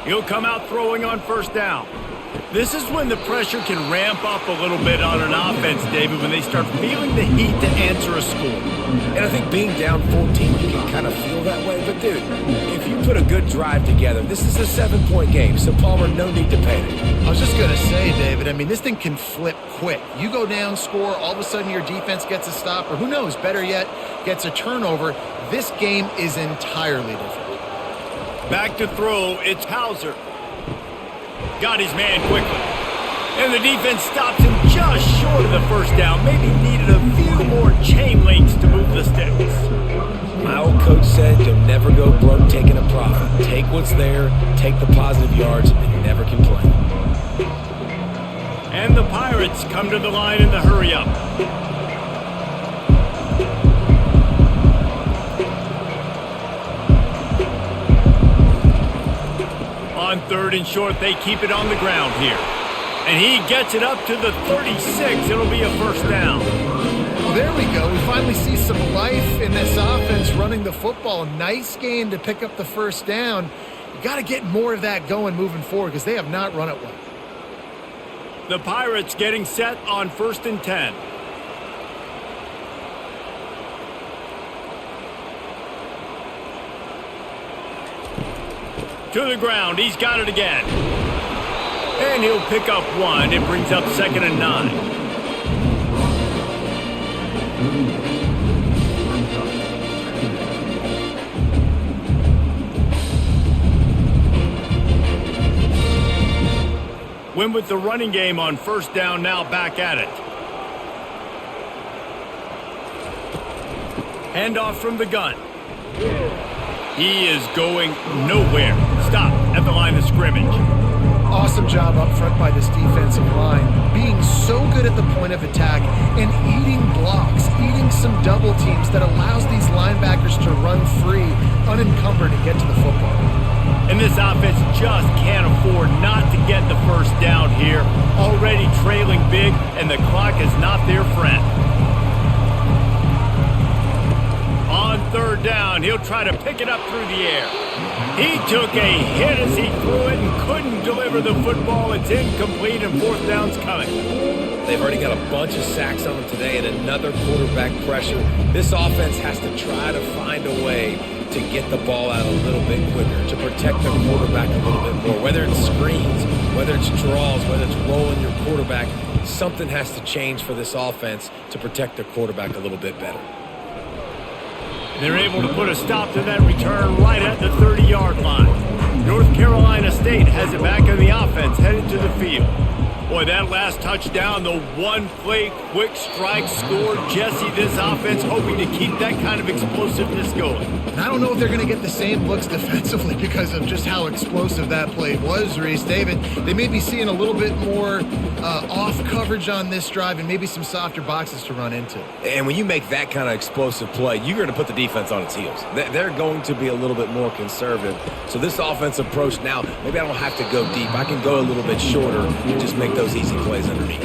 He'll come out throwing on first down. This is when the pressure can ramp up a little bit on an offense, David, when they start feeling the heat to answer a score. And I think being down 14, you can kind of feel that way. But, dude, if you put a good drive together, this is a 7-point game, so Palmer, no need to panic. I was just going to say, David, I mean, this thing can flip quick. You go down, score, all of a sudden your defense gets a stop, or who knows, better yet, gets a turnover. This game is entirely different. Back to throw, it's Hauser. Got his man quickly. And the defense stops him just short of the first down. Maybe needed a few more chain links to move the sticks. My old coach said you'll never go broke taking a profit. Take what's there, take the positive yards, and never complain. And the Pirates come to the line in the hurry-up. On third and short, they keep it on the ground here. And he gets it up to the 36. It'll be a first down. Well, there we go. We finally see some life in this offense running the football. Nice game to pick up the first down. You got to get more of that going moving forward because they have not run it well. The Pirates getting set on 1st and 10. To the ground, he's got it again. And he'll pick up one. It brings up 2nd and 9. Win with the running game on first down, now back at it. Handoff from the gun. He is going nowhere. Stop at the line of scrimmage. Awesome job up front by this defensive line. Being so good at the point of attack and eating blocks, eating some double teams that allows these linebackers to run free, unencumbered, and get to the football. And this offense just can't afford not to get the first down here. Already trailing big, and the clock is not their friend. On third down, he'll try to pick it up through the air. He took a hit as he threw it and couldn't deliver the football. It's incomplete, and fourth down's coming. They've already got a bunch of sacks on them today and another quarterback pressure. This offense has to try to find a way to get the ball out a little bit quicker, to protect their quarterback a little bit more. Whether it's screens, whether it's draws, whether it's rolling your quarterback, something has to change for this offense to protect their quarterback a little bit better. They're able to put a stop to that return right at the 30-yard line. North Carolina State has it back on the offense, headed to the field. Boy, that last touchdown, the one-play quick strike score. Jesse, this offense hoping to keep that kind of explosiveness going. And I don't know if they're going to get the same looks defensively because of just how explosive that play was, Reese. David, they may be seeing a little bit more off coverage on this drive and maybe some softer boxes to run into. And when you make that kind of explosive play, you're going to put the defense on its heels. They're going to be a little bit more conservative. So this offensive approach now, maybe I don't have to go deep. I can go a little bit shorter and just make those easy plays underneath.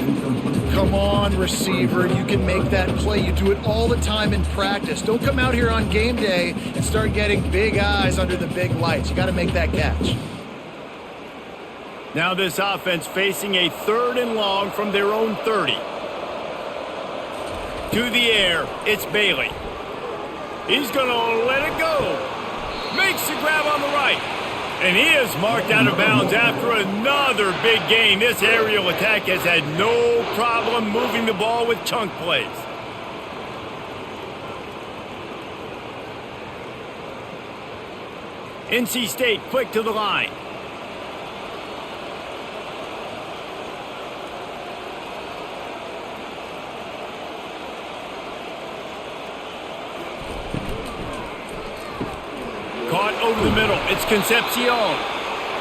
Come on, receiver. You can make that play. You do it all the time in practice. Don't come out here on game day and start getting big eyes under the big lights. You got to make that catch. Now this offense facing a 3rd and long from their own 30. To the air, it's Bailey. He's going to let it go. Makes the grab on the right. And he is marked out of bounds after another big gain. This aerial attack has had no problem moving the ball with chunk plays. NC State quick to the line. over the middle. It's Concepcion.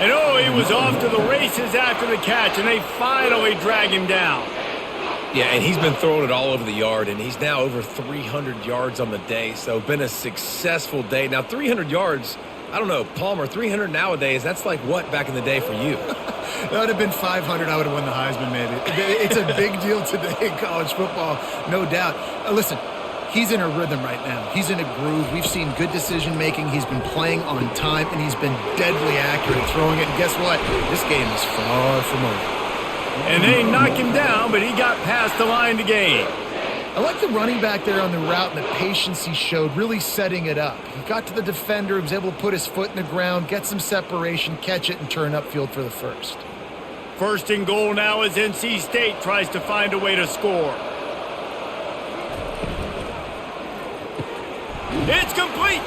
And oh, he was off to the races after the catch, and they finally drag him down. Yeah, and he's been throwing it all over the yard, and he's now over 300 yards on the day, so been a successful day. Now, 300 yards, I don't know, Palmer, 300 nowadays, that's like what back in the day for you? That would have been 500. I would have won the Heisman, maybe. It's a big deal today in college football, no doubt. Listen, he's in a rhythm right now. He's in a groove. We've seen good decision-making. He's been playing on time, and he's been deadly accurate at throwing it. And guess what? This game is far from over. And they knocked him down, but he got past the line to gain. I like the running back there on the route and the patience he showed, really setting it up. He got to the defender, he was able to put his foot in the ground, get some separation, catch it, and turn upfield for the first. First and goal now as NC State tries to find a way to score. It's complete.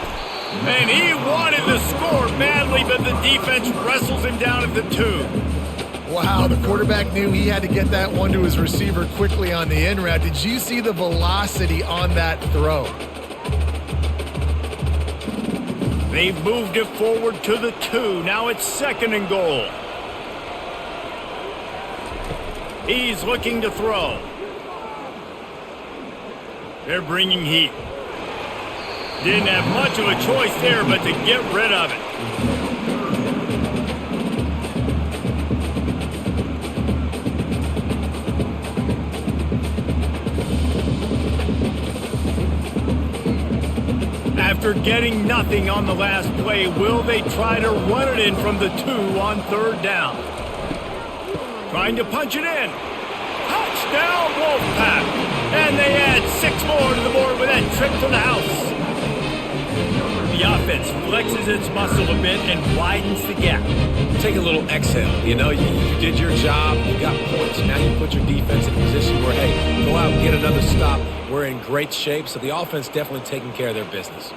And he wanted the score badly, but the defense wrestles him down at the 2. Wow, the quarterback knew he had to get that one to his receiver quickly on the in route. Did you see the velocity on that throw? They've moved it forward to the 2. Now it's second and goal. He's looking to throw. They're bringing heat. Didn't have much of a choice there, but to get rid of it. After getting nothing on the last play, will they try to run it in from the 2 on third down? Trying to punch it in. Touchdown, Wolfpack! And they add 6 more to the board with that trip to the house. The offense flexes its muscle a bit and widens the gap. Take a little exhale. You know, you did your job, you got points. Now you put your defense in a position where, hey, go out and get another stop. We're in great shape, so the offense definitely taking care of their business.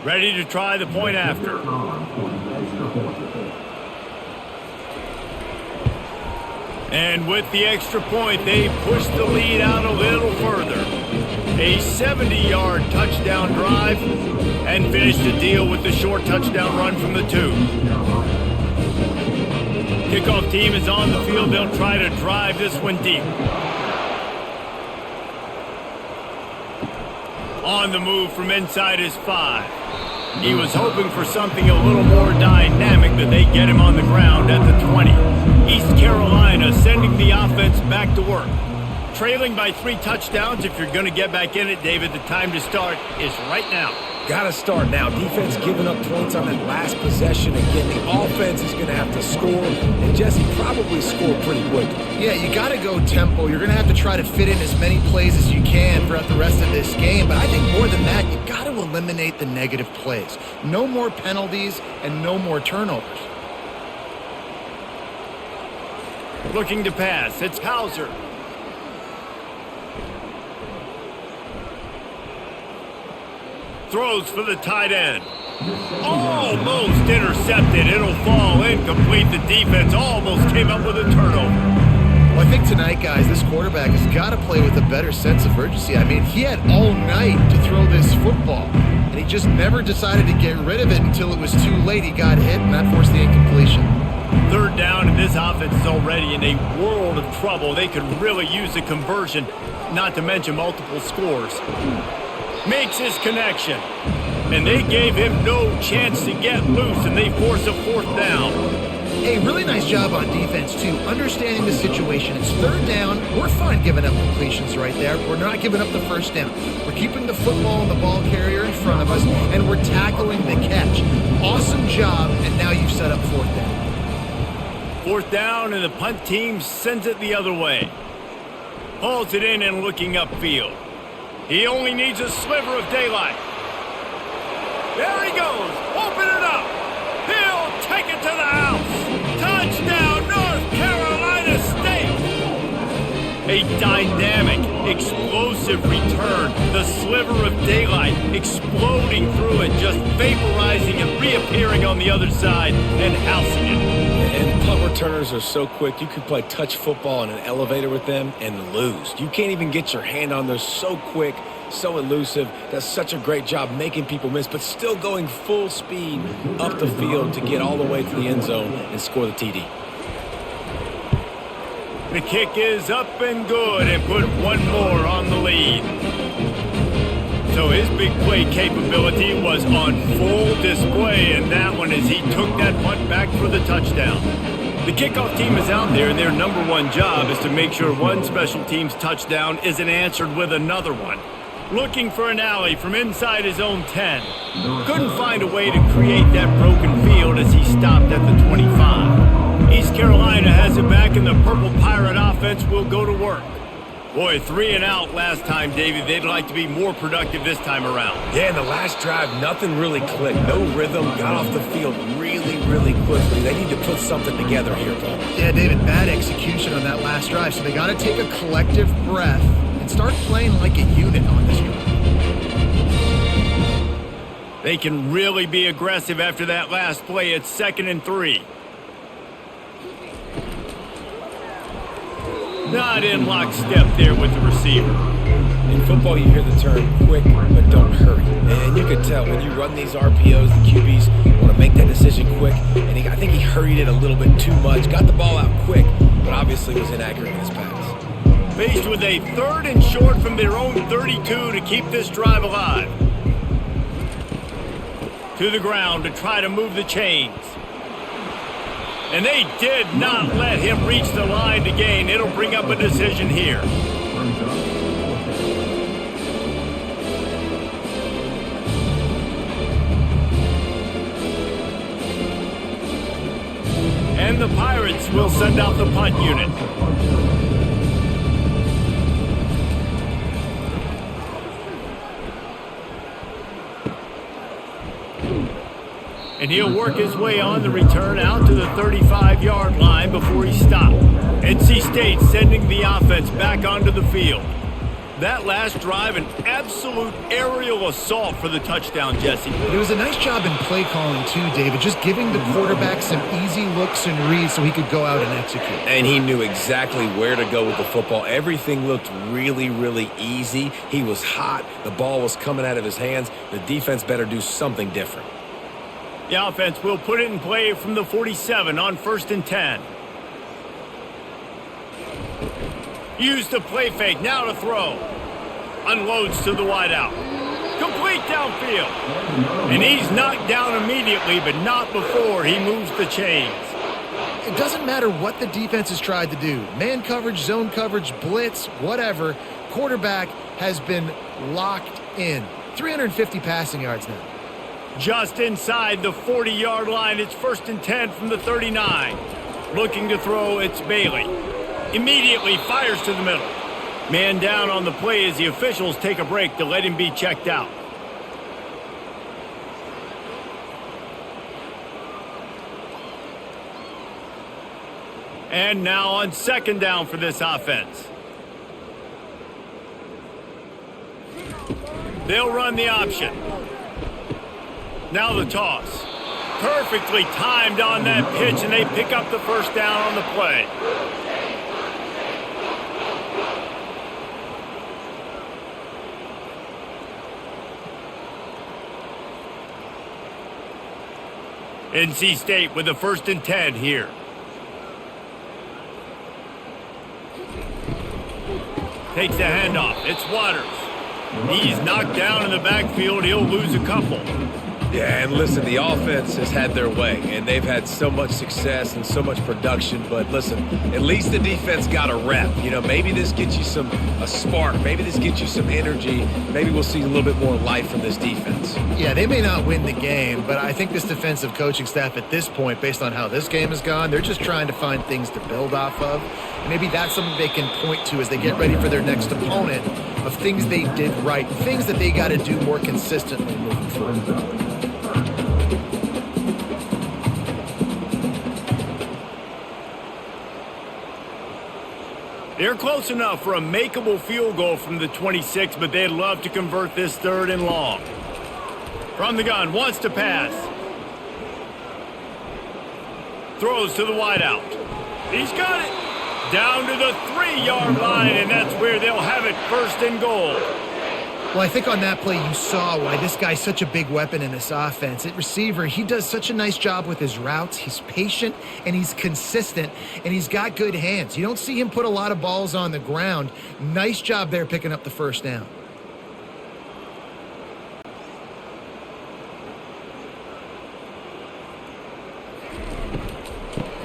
Ready to try the point after. And with the extra point, they push the lead out a little further. A 70-yard touchdown drive and finish the deal with the short touchdown run from the 2. Kickoff team is on the field. They'll try to drive this one deep. On the move from inside his 5. He was hoping for something a little more dynamic, but they get him on the ground at the 20. East Carolina sending the offense back to work. Trailing by 3 touchdowns. If you're going to get back in it, David, the time to start is right now. Got to start now. Defense giving up points on that last possession. Again, the offense is going to have to score, and Jesse probably score pretty quickly. Yeah, you got to go tempo. You're going to have to try to fit in as many plays as you can throughout the rest of this game. But I think more than that, you got to eliminate the negative plays. No more penalties and no more turnovers. Looking to pass. It's Hauser. Throws for the tight end. Almost intercepted. It'll fall incomplete. The defense almost came up with a turnover. Well, I think tonight, guys, this quarterback has got to play with a better sense of urgency. I mean, he had all night to throw this football, and he just never decided to get rid of it until it was too late. He got hit, and that forced the incompletion. Third down, and this offense is already in a world of trouble. They could really use a conversion, not to mention multiple scores. Makes his connection. And they gave him no chance to get loose, and they force a 4th down. Hey, really nice job on defense, too. Understanding the situation. It's third down. We're fine giving up completions right there. We're not giving up the first down. We're keeping the football and the ball carrier in front of us, and we're tackling the catch. Awesome job, and now you've set up 4th down. 4th down, and the punt team sends it the other way. Hauls it in and looking upfield. He only needs a sliver of daylight. There he goes. Open it up. He'll take it to the house. Touchdown, North Carolina State. A dynamic, explosive return. The sliver of daylight exploding through it, just vaporizing and reappearing on the other side and housing it. And punt returners are so quick, you can play touch football in an elevator with them and lose. You can't even get your hand on. They're so quick, so elusive, does such a great job making people miss, but still going full speed up the field to get all the way to the end zone and score the TD. The kick is up and good and put one more on the lead. So his big play capability was on full display in that one as he took that punt back for the touchdown. The kickoff team is out there, and their number one job is to make sure one special team's touchdown isn't answered with another one. Looking for an alley from inside his own 10. Couldn't find a way to create that broken field as he stopped at the 25. East Carolina has it back, and the Purple Pirate offense will go to work. Boy, 3 and out last time, David. They'd like to be more productive this time around. Yeah, in the last drive, nothing really clicked. No rhythm, got off the field really, really quickly. They need to put something together here, Paul. Yeah, David, bad execution on that last drive, so they got to take a collective breath and start playing like a unit on this drive. They can really be aggressive after that last play. It's 2nd and 3. Not in lockstep there with the receiver. In football, you hear the term quick, but don't hurry. And you can tell when you run these RPOs, the QBs want to make that decision quick. And I think he hurried it a little bit too much. Got the ball out quick, but obviously was inaccurate in his pass. Faced with a 3rd and short from their own 32 to keep this drive alive. To the ground to try to move the chains. And they did not let him reach the line to gain. It'll bring up a decision here. And the Pirates will send out the punt unit. And he'll work his way on the return out to the 35-yard line before he stopped. NC State sending the offense back onto the field. That last drive, an absolute aerial assault for the touchdown, Jesse. It was a nice job in play calling too, David, just giving the quarterback some easy looks and reads so he could go out and execute. And he knew exactly where to go with the football. Everything looked really, really easy. He was hot. The ball was coming out of his hands. The defense better do something different. The offense will put it in play from the 47 on 1st and 10. Use the play fake, now to throw. Unloads to the wideout. Complete downfield. And he's knocked down immediately, but not before he moves the chains. It doesn't matter what the defense has tried to do. Man coverage, zone coverage, blitz, whatever. Quarterback has been locked in. 350 passing yards now. Just inside the 40-yard line, it's 1st and 10 from the 39. Looking to throw, it's Bailey. Immediately fires to the middle. Man down on the play as the officials take a break to let him be checked out. And now on 2nd down for this offense. They'll run the option. Now the toss. Perfectly timed on that pitch, and they pick up the 1st down on the play. NC State with the 1st and 10 here. Takes the handoff. It's Waters. He's knocked down in the backfield. He'll lose a couple. Yeah, and listen, the offense has had their way, and they've had so much success and so much production. But listen, at least the defense got a rep. You know, maybe this gets you a spark. Maybe this gets you some energy. Maybe we'll see a little bit more life from this defense. Yeah, they may not win the game, but I think this defensive coaching staff at this point, based on how this game has gone, they're just trying to find things to build off of. Maybe that's something they can point to as they get ready for their next opponent of things they did right, things that they got to do more consistently moving forward. They're close enough for a makeable field goal from the 26, but they'd love to convert this 3rd and long. From the gun, wants to pass. Throws to the wideout. He's got it. Down to the 3-yard line, and that's where they'll have it, 1st and goal. Well, I think on that play you saw why this guy's such a big weapon in this offense. At receiver, he does such a nice job with his routes. He's patient, and he's consistent, and he's got good hands. You don't see him put a lot of balls on the ground. Nice job there picking up the 1st down.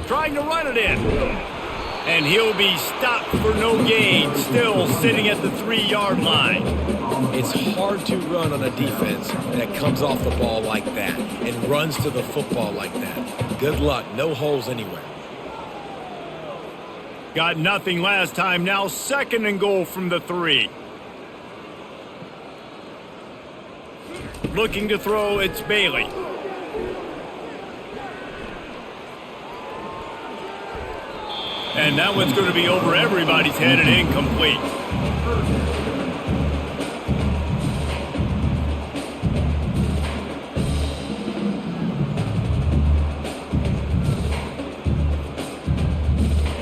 Trying to run it in. And he'll be stopped for no gain, still sitting at the 3-yard line. It's hard to run on a defense that comes off the ball like that and runs to the football like that. Good luck. No holes anywhere. Got nothing last time. Now 2nd and goal from the 3. Looking to throw, it's Bailey. And that one's going to be over everybody's head and incomplete.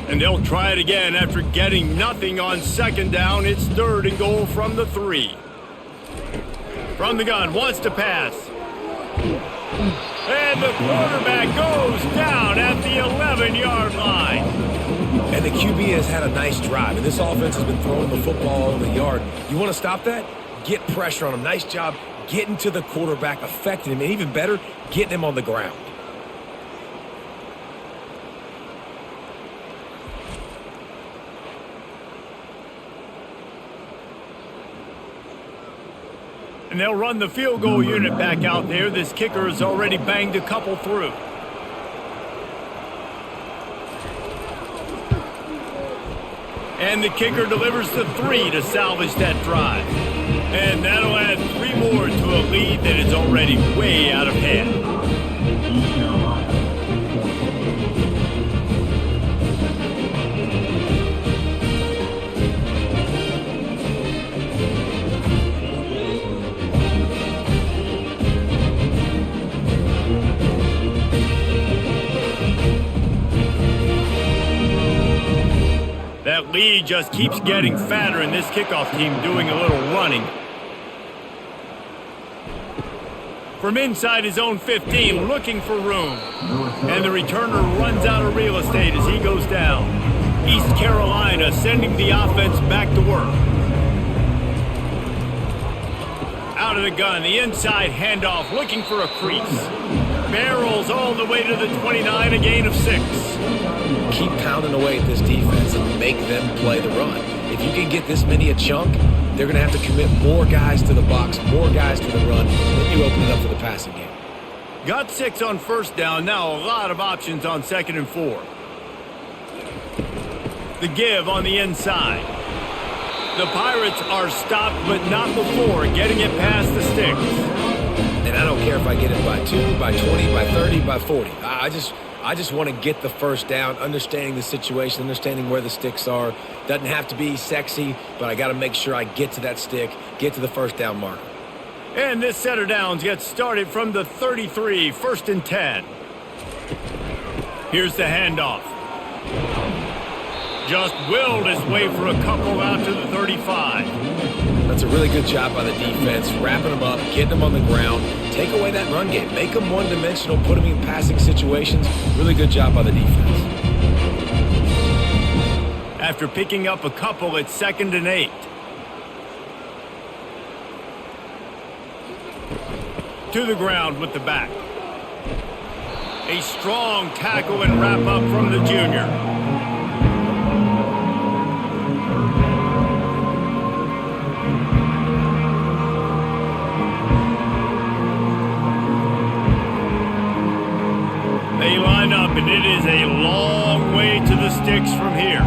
And they'll try it again after getting nothing on 2nd down. It's 3rd and goal from the 3. From the gun, wants to pass. And the quarterback goes down at the 11-yard line. And the QB has had a nice drive, and this offense has been throwing the football all over the yard. You want to stop that? Get pressure on him. Nice job getting to the quarterback, affecting him, and even better, getting him on the ground. And they'll run the field goal unit back out there. This kicker has already banged a couple through. And the kicker delivers the 3 to salvage that drive. And that'll add 3 more to a lead that is already way out of hand. That lead just keeps getting fatter, and this kickoff team doing a little running. From inside his own 15, looking for room. And the returner runs out of real estate as he goes down. East Carolina sending the offense back to work. Out of the gun, the inside handoff, looking for a crease. Barrels all the way to the 29, a gain of 6. Keep pounding away at this defense and make them play the run. If you can get this many a chunk, they're going to have to commit more guys to the box, more guys to the run, then you open it up for the passing game. Got 6 on 1st down, now a lot of options on 2nd and 4. The give on the inside. The Pirates are stopped, but not before getting it past the sticks. And I don't care if I get it by 2, by 20, by 30, by 40. I just want to get the 1st down, understanding the situation, understanding where the sticks are. Doesn't have to be sexy, but I got to make sure I get to that stick, get to the 1st down marker. And this set of downs gets started from the 33, 1st and 10. Here's the handoff. Just willed his way for a couple out to the 35. That's a really good job by the defense, wrapping them up, getting them on the ground. Take away that run game. Make them one-dimensional, put them in passing situations. Really good job by the defense. After picking up a couple, it's 2nd and 8. To the ground with the back. A strong tackle and wrap up from the junior. They line up, and it is a long way to the sticks from here.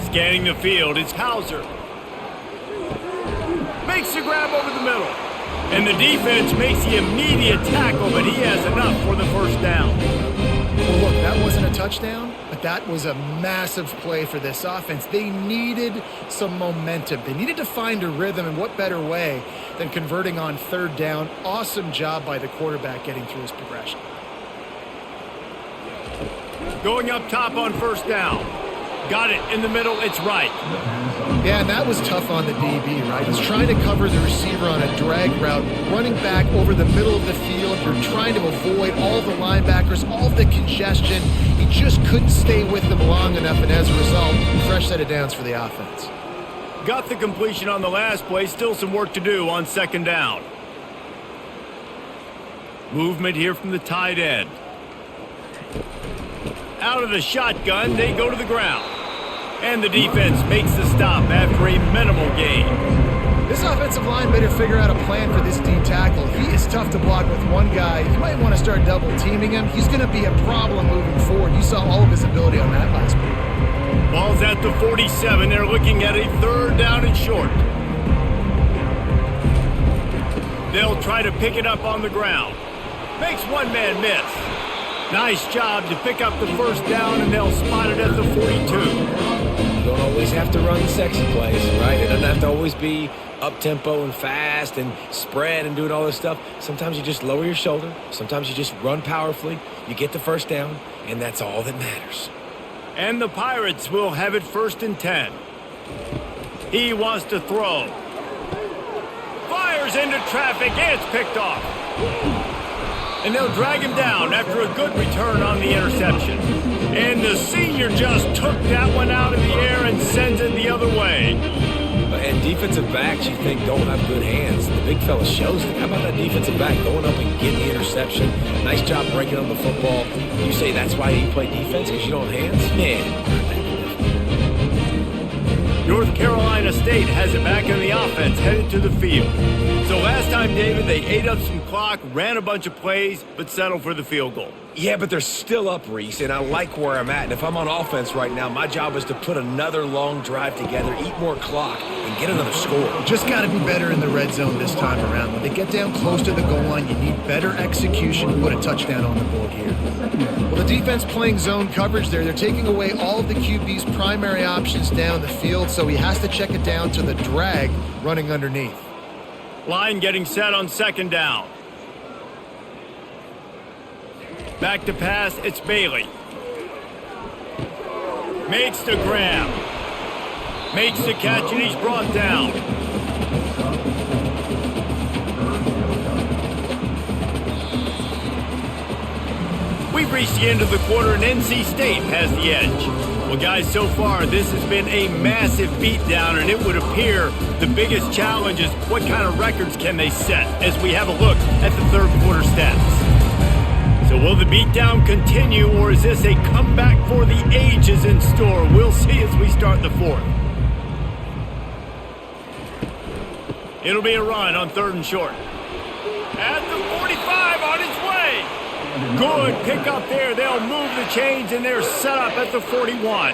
Scanning the field, it's Hauser. Makes the grab over the middle. And the defense makes the immediate tackle, but he has enough for the 1st down. Well, look, that wasn't a touchdown, but that was a massive play for this offense. They needed some momentum. They needed to find a rhythm, and what better way than converting on third down. Awesome job by the quarterback getting through his progression. Going up top on first down. Got it in the middle. It's right. Yeah, and that was tough on the DB, right? He's trying to cover the receiver on a drag route, running back over the middle of the field. You're trying to avoid all the linebackers, all the congestion. He just couldn't stay with them long enough, and as a result, fresh set of downs for the offense. Got the completion on the last play. Still some work to do on second down. Movement here from the tight end. Out of the shotgun, they go to the ground. And the defense makes the stop after a minimal gain. This offensive line better figure out a plan for this D tackle. He is tough to block with one guy. You might want to start double teaming him. He's going to be a problem moving forward. You saw all of his ability on that last play. Ball's at the 47. They're looking at a third down and short. They'll try to pick it up on the ground. Makes one man miss. Nice job to pick up the first down, and they'll spot it at the 42. You don't always have to run the sexy plays, right? It doesn't have to always be up-tempo and fast and spread and doing all this stuff. Sometimes you just lower your shoulder. Sometimes you just run powerfully. You get the first down, and that's all that matters. And the Pirates will have it 1st and 10. He wants to throw. Fires into traffic. It's picked off. And they'll drag him down after a good return on the interception. And the senior just took that one out of the air and sends it the other way. And defensive backs you think don't have good hands. The big fella shows it. How about that defensive back going up and getting the interception? Nice job breaking on the football. You say that's why you play defense, because you don't have hands? Man. North Carolina State has it back in the offense, headed to the field. So last time, David, they ate up some clock, ran a bunch of plays, but settled for the field goal. Yeah, but they're still up, Reese, and I like where I'm at. And if I'm on offense right now, my job is to put another long drive together, eat more clock, and get another score. Just got to be better in the red zone this time around. When they get down close to the goal line, you need better execution to put a touchdown on the board here. Well, the defense playing zone coverage there. They're taking away all of the QB's primary options down the field, so he has to check it down to the drag running underneath. Line getting set on second down. Back to pass, it's Bailey. Makes the grab. Makes the catch, and he's brought down. We've reached the end of the quarter, and NC State has the edge. Well, guys, so far, this has been a massive beatdown, and it would appear the biggest challenge is what kind of records can they set as we have a look at the third quarter stats. So will the beatdown continue, or is this a comeback for the ages in store? We'll see as we start the fourth. It'll be a run on third and short. At the 45 on its way. Good pick up there. They'll move the chains, and they're set up at the 41.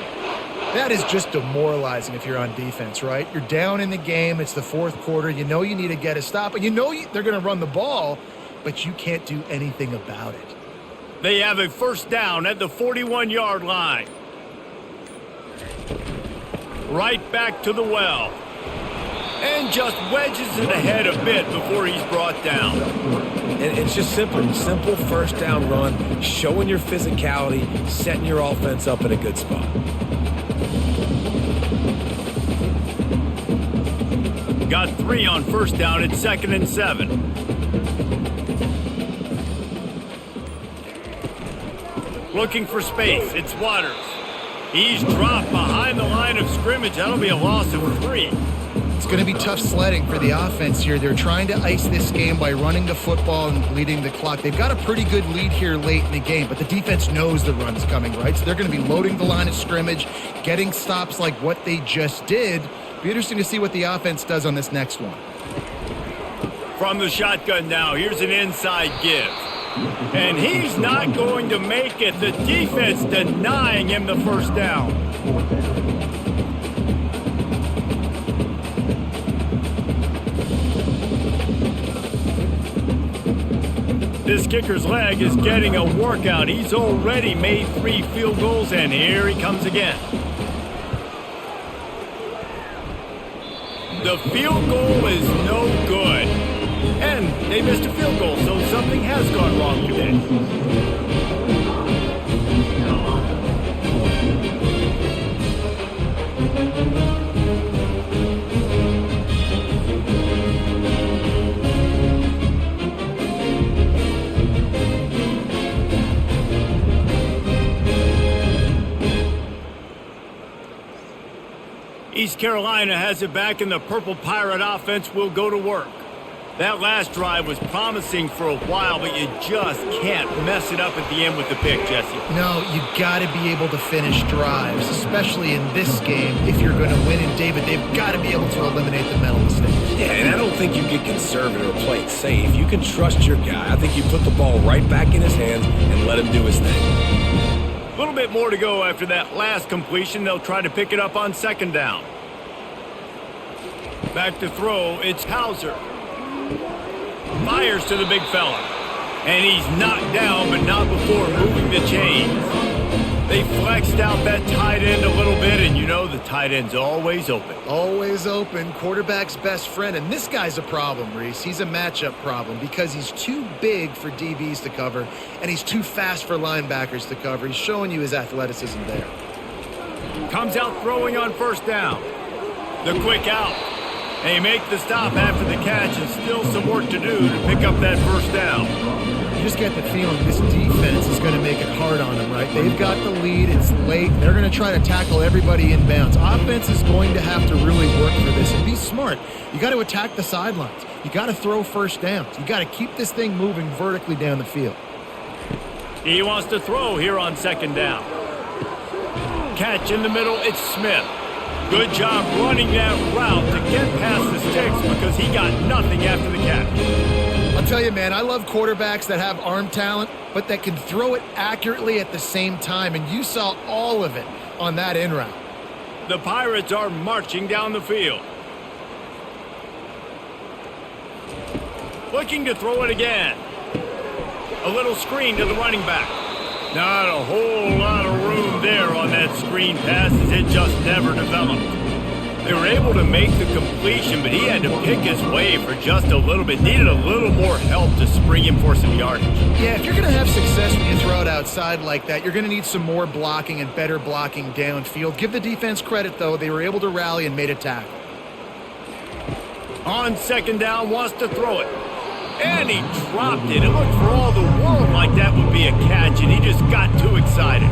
That is just demoralizing if you're on defense, right? You're down in the game. It's the fourth quarter. You know you need to get a stop, and you know they're going to run the ball, but you can't do anything about it. They have a first down at the 41-yard line. Right back to the well. And just wedges it ahead a bit before he's brought down. And it's just simple first down run, showing your physicality, setting your offense up in a good spot. Got 3 on first down at 2nd and 7. Looking for space. It's Waters. He's dropped behind the line of scrimmage. That'll be a loss of 3. It's going to be tough sledding for the offense here. They're trying to ice this game by running the football and bleeding the clock. They've got a pretty good lead here late in the game, but the defense knows the run's coming, right? So they're going to be loading the line of scrimmage, getting stops like what they just did. Be interesting to see what the offense does on this next one. From the shotgun now, here's an inside give. And he's not going to make it. The defense denying him the first down. This kicker's leg is getting a workout. He's already made 3 field goals, and here he comes again. The field goal is no good. And they missed a field goal, so something has gone wrong today. East Carolina has it back, and the Purple Pirate offense will go to work. That last drive was promising for a while, but you just can't mess it up at the end with the pick, Jesse. No, you got to be able to finish drives, especially in this game. If you're going to win, and David, they've got to be able to eliminate the mental mistakes. Yeah, and I don't think you get conservative or play it safe. You can trust your guy. I think you put the ball right back in his hands and let him do his thing. A little bit more to go after that last completion. They'll try to pick it up on second down. Back to throw, it's Hauser. Fires to the big fella. And he's knocked down, but not before moving the chains. They flexed out that tight end a little bit, and you know the tight end's always open. Always open, quarterback's best friend. And this guy's a problem, Reese. He's a matchup problem because he's too big for DBs to cover, and he's too fast for linebackers to cover. He's showing you his athleticism there. Comes out throwing on first down. The quick out. They make the stop after the catch, and still some work to do to pick up that first down. You just get the feeling this defense is going to make it hard on them, right? They've got the lead. It's late. They're going to try to tackle everybody in bounds. Offense is going to have to really work for this and be smart. You got to attack the sidelines. You got to throw first downs. You got to keep this thing moving vertically down the field. He wants to throw here on second down. Catch in the middle, it's Smith. Good job running that route to get past the sticks because he got nothing after the catch. I'll tell you, man, I love quarterbacks that have arm talent, but that can throw it accurately at the same time, and you saw all of it on that in route. The Pirates are marching down the field. Looking to throw it again. A little screen to the running back. Not a whole lot of room there on that screen pass as it just never developed. They were able to make the completion, but he had to pick his way for just a little bit. Needed a little more help to spring him for some yardage. Yeah, if you're going to have success when you throw it outside like that, you're going to need some more blocking and better blocking downfield. Give the defense credit, though. They were able to rally and made a tackle. On second down, wants to throw it. And he dropped it. It looked for all the world like that would be a catch, and he just got too excited.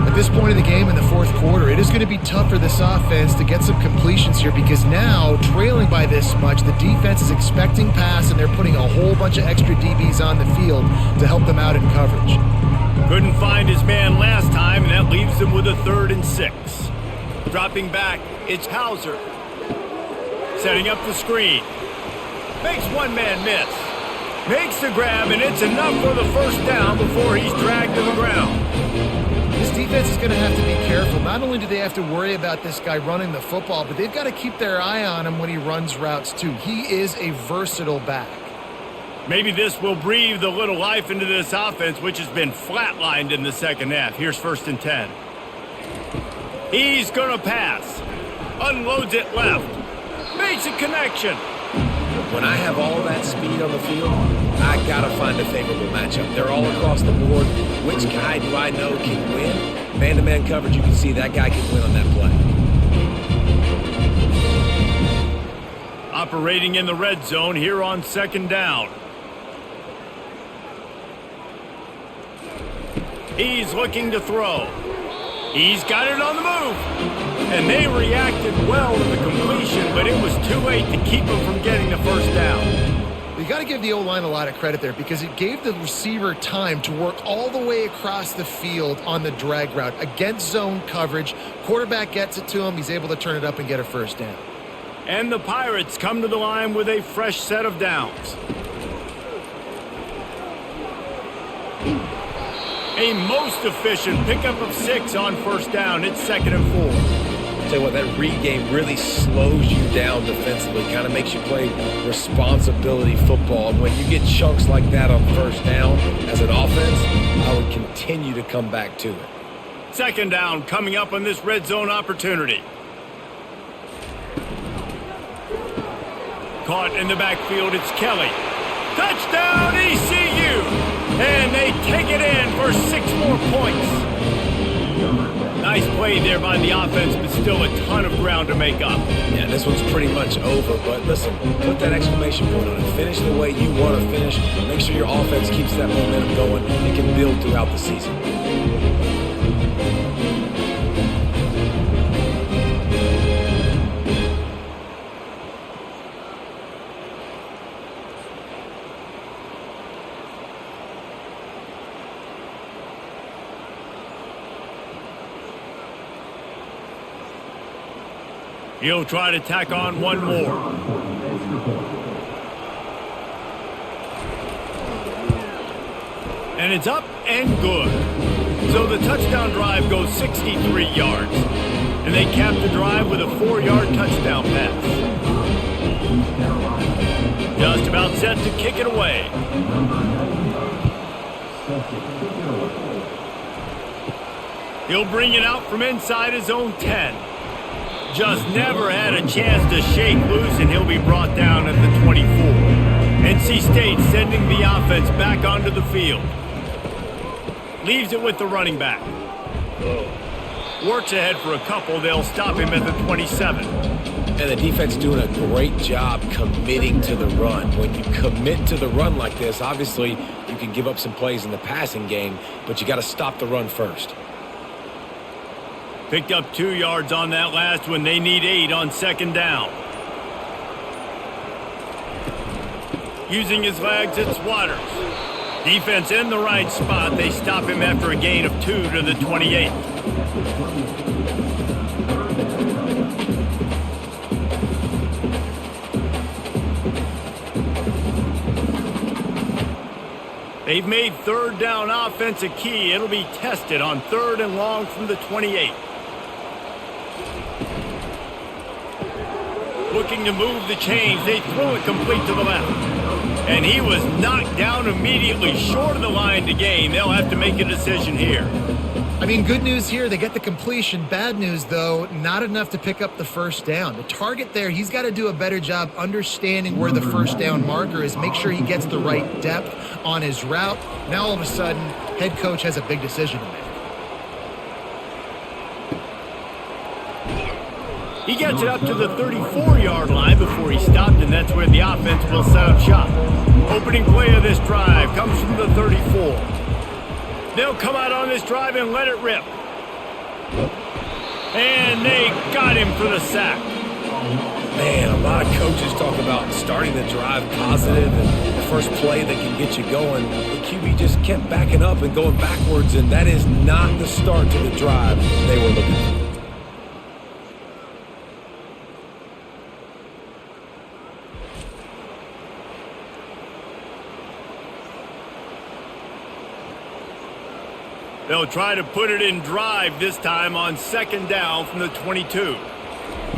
At this point in the game in the fourth quarter, it is going to be tough for this offense to get some completions here because now, trailing by this much, the defense is expecting pass, and they're putting a whole bunch of extra DBs on the field to help them out in coverage. Couldn't find his man last time, and that leaves him with a 3rd and 6. Dropping back, it's Hauser. Setting up the screen. Makes one man miss. Makes the grab, and it's enough for the first down before he's dragged to the ground. This defense is going to have to be careful. Not only do they have to worry about this guy running the football, but they've got to keep their eye on him when he runs routes too. He is a versatile back. Maybe this will breathe a little life into this offense, which has been flatlined in the second half. Here's 1st and 10. He's going to pass. Unloads it left. Makes a connection. When I have all that speed on the field, I got to find a favorable matchup. They're all across the board. Which guy do I know can win? Man-to-man coverage, you can see that guy can win on that play. Operating in the red zone here on second down. He's looking to throw. He's got it on the move. And they reacted well to the completion, but it was too late to keep him from getting the first down. You got to give the O-line a lot of credit there because it gave the receiver time to work all the way across the field on the drag route. Against zone coverage, quarterback gets it to him, he's able to turn it up and get a first down. And the Pirates come to the line with a fresh set of downs. A most efficient pickup of 6 on first down. It's 2nd and 4. Tell you what, that read game really slows you down defensively, kind of makes you play responsibility football. And when you get chunks like that on first down as an offense, I would continue to come back to it. Second down coming up on this red zone opportunity. Caught in the backfield, it's Kelly. Touchdown ECU! And they take it in for 6 more points. Nice play there by the offense, but still a ton of ground to make up. Yeah, this one's pretty much over, but listen, put that exclamation point on it. Finish the way you want to finish. Make sure your offense keeps that momentum going. It can build throughout the season. He'll try to tack on one more. And it's up and good. So the touchdown drive goes 63 yards. And they cap the drive with a 4-yard touchdown pass. Just about set to kick it away. He'll bring it out from inside his own 10. Just never had a chance to shake loose, and he'll be brought down at the 24. NC State sending the offense back onto the field. Leaves it with the running back. Works ahead for a couple. They'll stop him at the 27. And the defense doing a great job committing to the run. When you commit to the run like this, obviously you can give up some plays in the passing game, but you got to stop the run first. Picked up 2 yards on that last one. They need 8 on second down. Using his legs, it's Waters. Defense in the right spot. They stop him after a gain of 2 to the 28. They've made third down offense a key. It'll be tested on 3rd and long from the 28. Looking to move the chains. They throw it complete to the left. And he was knocked down immediately short of the line to gain. They'll have to make a decision here. I mean, good news here, they get the completion. Bad news, though, not enough to pick up the first down. The target there, he's got to do a better job understanding where the first down marker is, make sure he gets the right depth on his route. Now, all of a sudden, head coach has a big decision to make. He gets it up to the 34-yard line before he stopped, and that's where the offense will set up shop. Opening play of this drive comes from the 34. They'll come out on this drive and let it rip. And they got him for the sack. Man, a lot of coaches talk about starting the drive positive and the first play that can get you going. The QB just kept backing up and going backwards, and that is not the start to the drive they were looking for. They'll try to put it in drive this time on second down from the 22.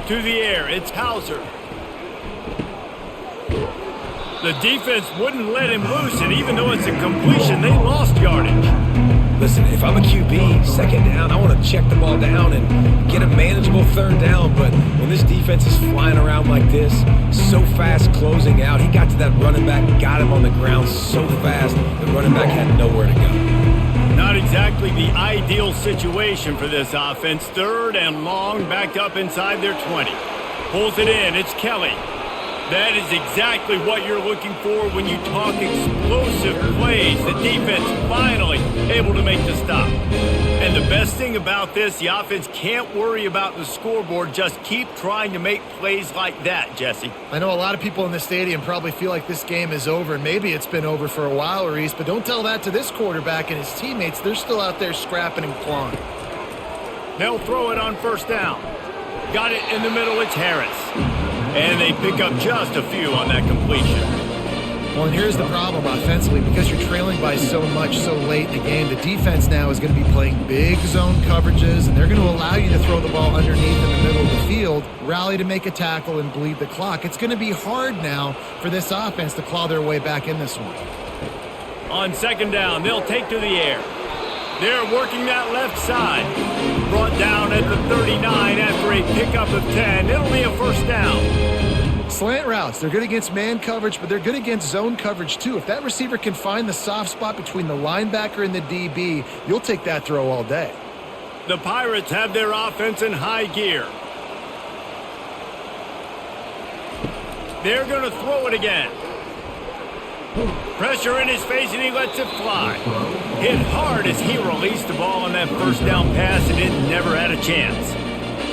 To the air, it's Hauser. The defense wouldn't let him loose, and even though it's a completion, they lost yardage. Listen, if I'm a QB, second down, I want to check the ball down and get a manageable third down. But when this defense is flying around like this, so fast closing out, he got to that running back, got him on the ground so fast, the running back had nowhere to go. Not exactly the ideal situation for this offense. 3rd and long, back up inside their 20. Pulls it in, it's Kelly. That is exactly what you're looking for when you talk explosive plays. The defense finally able to make the stop. And the best thing about this, the offense can't worry about the scoreboard. Just keep trying to make plays like that, Jesse. I know a lot of people in the stadium probably feel like this game is over, and maybe it's been over for a while, Reese, but don't tell that to this quarterback and his teammates. They're still out there scrapping and clawing. They'll throw it on first down. Got it in the middle, it's Harris. And they pick up just a few on that completion. Well, and here's the problem offensively. Because you're trailing by so much so late in the game, the defense now is going to be playing big zone coverages, and they're going to allow you to throw the ball underneath in the middle of the field, rally to make a tackle, and bleed the clock. It's going to be hard now for this offense to claw their way back in this one. On second down, they'll take to the air. They're working that left side. Brought down at the 39 after a pickup of 10. It'll be a first down. Slant routes, they're good against man coverage, but they're good against zone coverage too. If that receiver can find the soft spot between the linebacker and the DB, you'll take that throw all day. The Pirates have their offense in high gear. They're going to throw it again. Pressure in his face, and he lets it fly. Hit hard as he released the ball on that first down pass, and it never had a chance.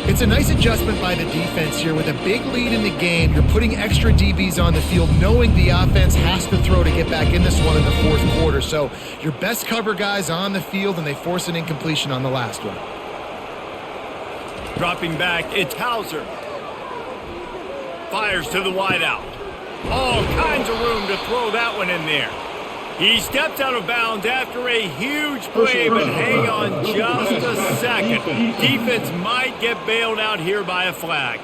It's a nice adjustment by the defense here. With a big lead in the game, you're putting extra DBs on the field, knowing the offense has to throw to get back in this one in the fourth quarter. So your best cover guys on the field, and they force an incompletion on the last one. Dropping back, it's Hauser. Fires to the wideout. All kinds of room to throw that one in there. He steps out of bounds after a huge play, but hang on just a second. Defense might get bailed out here by a flag.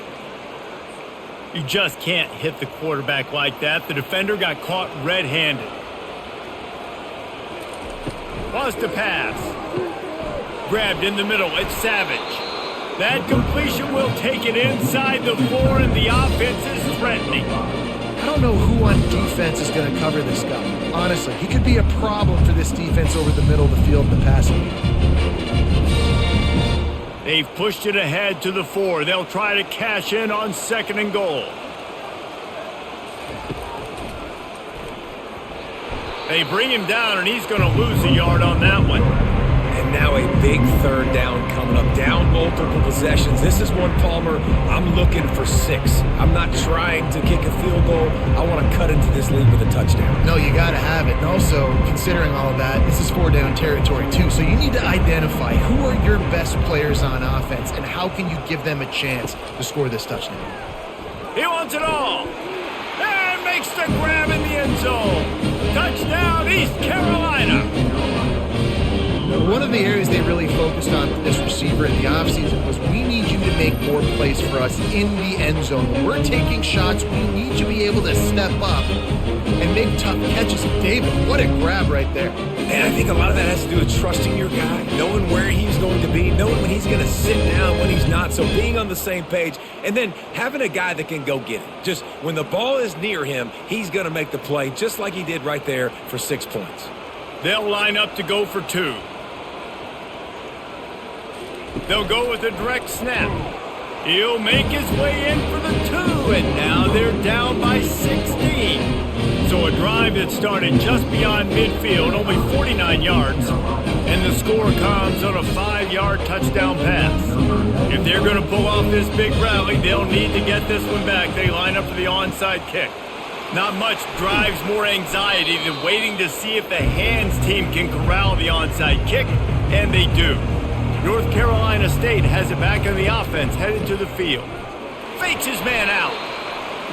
You just can't hit the quarterback like that. The defender got caught red-handed. Lost a pass. Grabbed in the middle. It's Savage. That completion will take it inside the 4, and the offense is threatening. I don't know who on defense is going to cover this guy. Honestly, he could be a problem for this defense over the middle of the field in the passing game. They've pushed it ahead to the 4. They'll try to cash in on second and goal. They bring him down, and he's going to lose a yard on that one. And now a big third down coming up. Down multiple possessions. This is one, Palmer, I'm looking for 6. I'm not trying to kick a field goal. I want to cut into this lead with a touchdown. No, you got to have it. And also, considering all of that, this is 4-down territory too. So you need to identify who are your best players on offense and how can you give them a chance to score this touchdown. He wants it all. And makes the grab in the end zone. Touchdown, East Carolina. One of the areas they really focused on with this receiver in the offseason was we need you to make more plays for us in the end zone. When we're taking shots, we need you to be able to step up and make tough catches. David, what a grab right there. And I think a lot of that has to do with trusting your guy, knowing where he's going to be, knowing when he's going to sit down, when he's not. So being on the same page, and then having a guy that can go get it. Just when the ball is near him, he's going to make the play just like he did right there for 6 points. They'll line up to go for 2. They'll go with a direct snap. He'll make his way in for the 2, and now they're down by 16. So a drive that started just beyond midfield, only 49 yards, and the score comes on a 5-yard touchdown pass. If they're going to pull off this big rally, they'll need to get this one back. They line up for the onside kick. Not much drives more anxiety than waiting to see if the hands team can corral the onside kick, and they do. North Carolina State has it back on the offense, headed to the field. Fakes his man out.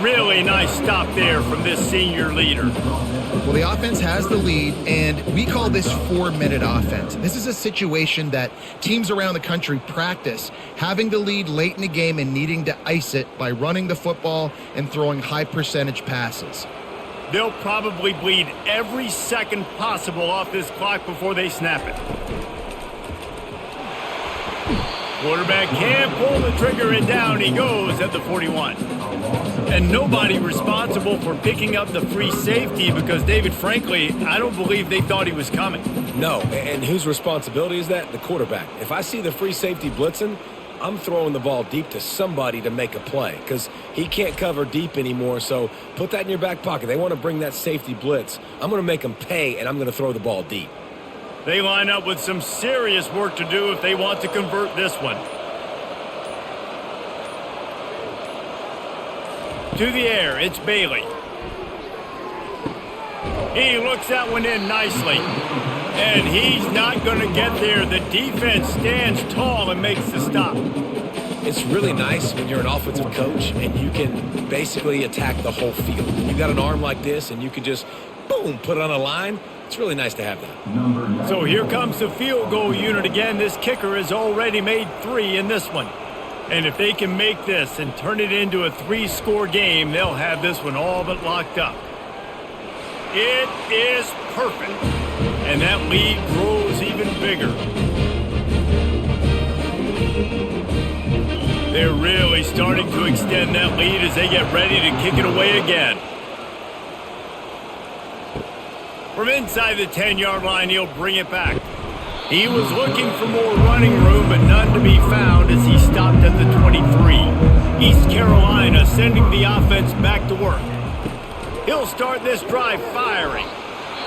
Really nice stop there from this senior leader. Well, the offense has the lead, and we call this 4-minute offense. This is a situation that teams around the country practice, having the lead late in the game and needing to ice it by running the football and throwing high-percentage passes. They'll probably bleed every second possible off this clock before they snap it. Quarterback can't pull the trigger, and down he goes at the 41. And nobody responsible for picking up the free safety because, David, frankly, I don't believe they thought he was coming. No, and whose responsibility is that? The quarterback. If I see the free safety blitzing, I'm throwing the ball deep to somebody to make a play because he can't cover deep anymore, so put that in your back pocket. They want to bring that safety blitz. I'm going to make them pay, and I'm going to throw the ball deep. They line up with some serious work to do if they want to convert this one. To the air, it's Bailey. He looks that one in nicely. And he's not going to get there. The defense stands tall and makes the stop. It's really nice when you're an offensive coach and you can basically attack the whole field. You got an arm like this and you can just, boom, put it on a line. It's really nice to have that. So here comes the field goal unit again. This kicker has already made 3 in this one. And if they can make this and turn it into a 3-score game, they'll have this one all but locked up. It is perfect. And that lead grows even bigger. They're really starting to extend that lead as they get ready to kick it away again. From inside the 10-yard line, he'll bring it back. He was looking for more running room, but none to be found as he stopped at the 23. East Carolina sending the offense back to work. He'll start this drive firing.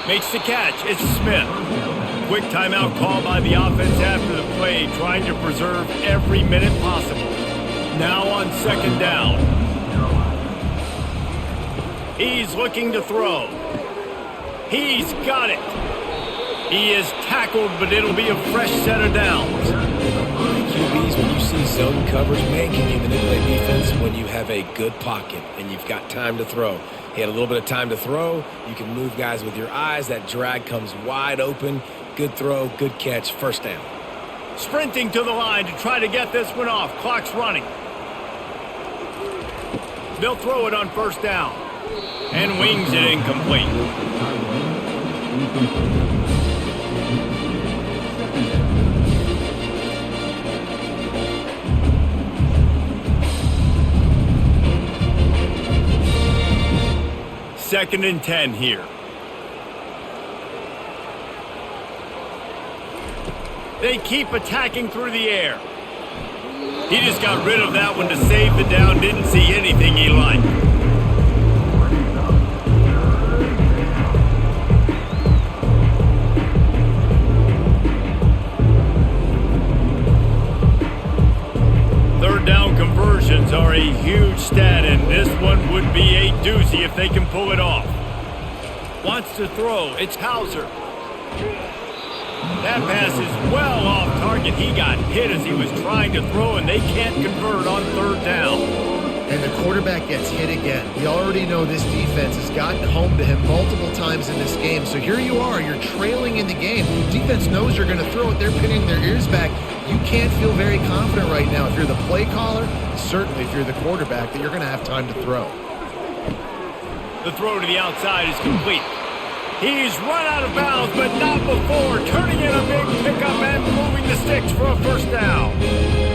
Makes the catch. It's Smith. Quick timeout call by the offense after the play, trying to preserve every minute possible. Now on 2nd down. He's looking to throw. He's got it. He is tackled, but it'll be a fresh set of downs. QBs, when you see zone coverage, man, can you manipulate defense when you have a good pocket and you've got time to throw? He had a little bit of time to throw. You can move guys with your eyes. That drag comes wide open. Good throw, good catch, 1st down. Sprinting to the line to try to get this one off. Clock's running. They'll throw it on 1st down. And wings it incomplete. Second and 10 here. They keep attacking through the air. He just got rid of that one to save the down. Didn't see anything he liked. Third down conversions are a huge stat, and this one would be a doozy if they can pull it off. Wants to throw. It's Hauser. That pass is well off target. He got hit as he was trying to throw, and they can't convert on 3rd down. And the quarterback gets hit again. We already know this defense has gotten home to him multiple times in this game. So here you are, you're trailing in the game. The defense knows you're going to throw it. They're pinning their ears back. You can't feel very confident right now if you're the play caller, certainly if you're the quarterback, that you're going to have time to throw. The throw to the outside is complete. He's run out of bounds, but not before turning in a big pickup and moving the sticks for a 1st down.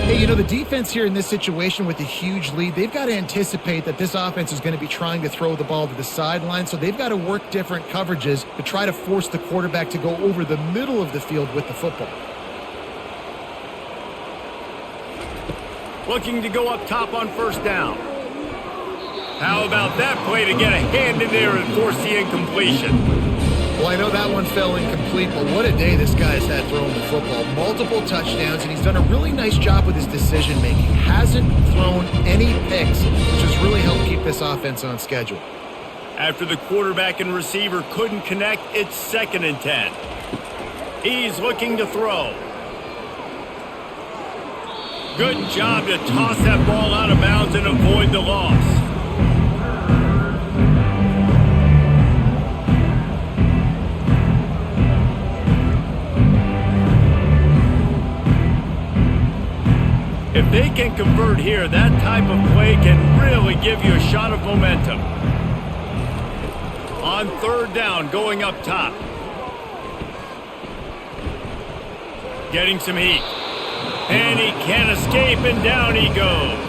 Hey, you know, the defense here in this situation with a huge lead, they've got to anticipate that this offense is going to be trying to throw the ball to the sideline, so they've got to work different coverages to try to force the quarterback to go over the middle of the field with the football. Looking to go up top on 1st down. How about that play to get a hand in there and force the incompletion? Well, I know that one fell incomplete, but what a day this guy's had throwing the football. Multiple touchdowns, and he's done a really nice job with his decision-making. Hasn't thrown any picks, which has really helped keep this offense on schedule. After the quarterback and receiver couldn't connect, it's 2nd and 10. He's looking to throw. Good job to toss that ball out of bounds and avoid the loss. If they can convert here, that type of play can really give you a shot of momentum. On 3rd down, going up top. Getting some heat. And he can't escape, and down he goes.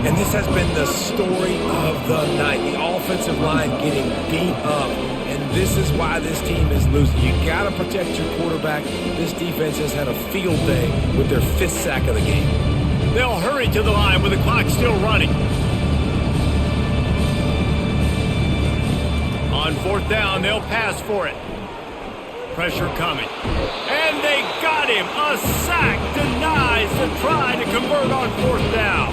And this has been the story of the night. The offensive line getting beat up. And this is why this team is losing. You got to protect your quarterback. This defense has had a field day with their 5th sack of the game. They'll hurry to the line with the clock still running. On 4th down, they'll pass for it. Pressure coming. And they got him. A sack denies the try to convert on 4th down.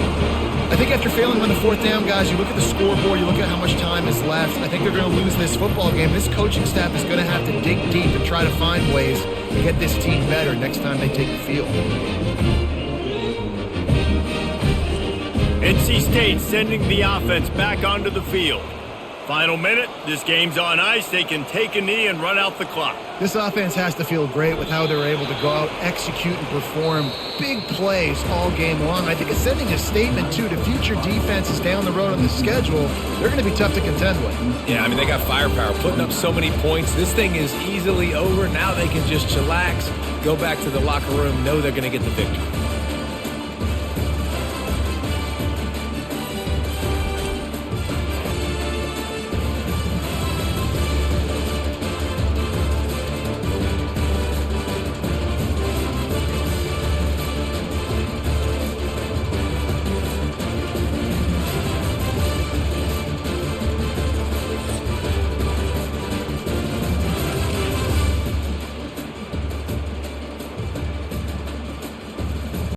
I think after failing on the 4th down, guys, you look at the scoreboard, you look at how much time is left. I think they're going to lose this football game. This coaching staff is going to have to dig deep and try to find ways to get this team better next time they take the field. NC State sending the offense back onto the field. Final minute, this game's on ice. They can take a knee and run out the clock. This offense has to feel great with how they're able to go out, execute, and perform big plays all game long. I think it's sending a statement, too, to future defenses down the road on the schedule. They're going to be tough to contend with. Yeah, I mean, they got firepower, putting up so many points. This thing is easily over. Now they can just chillax, go back to the locker room, know they're going to get the victory.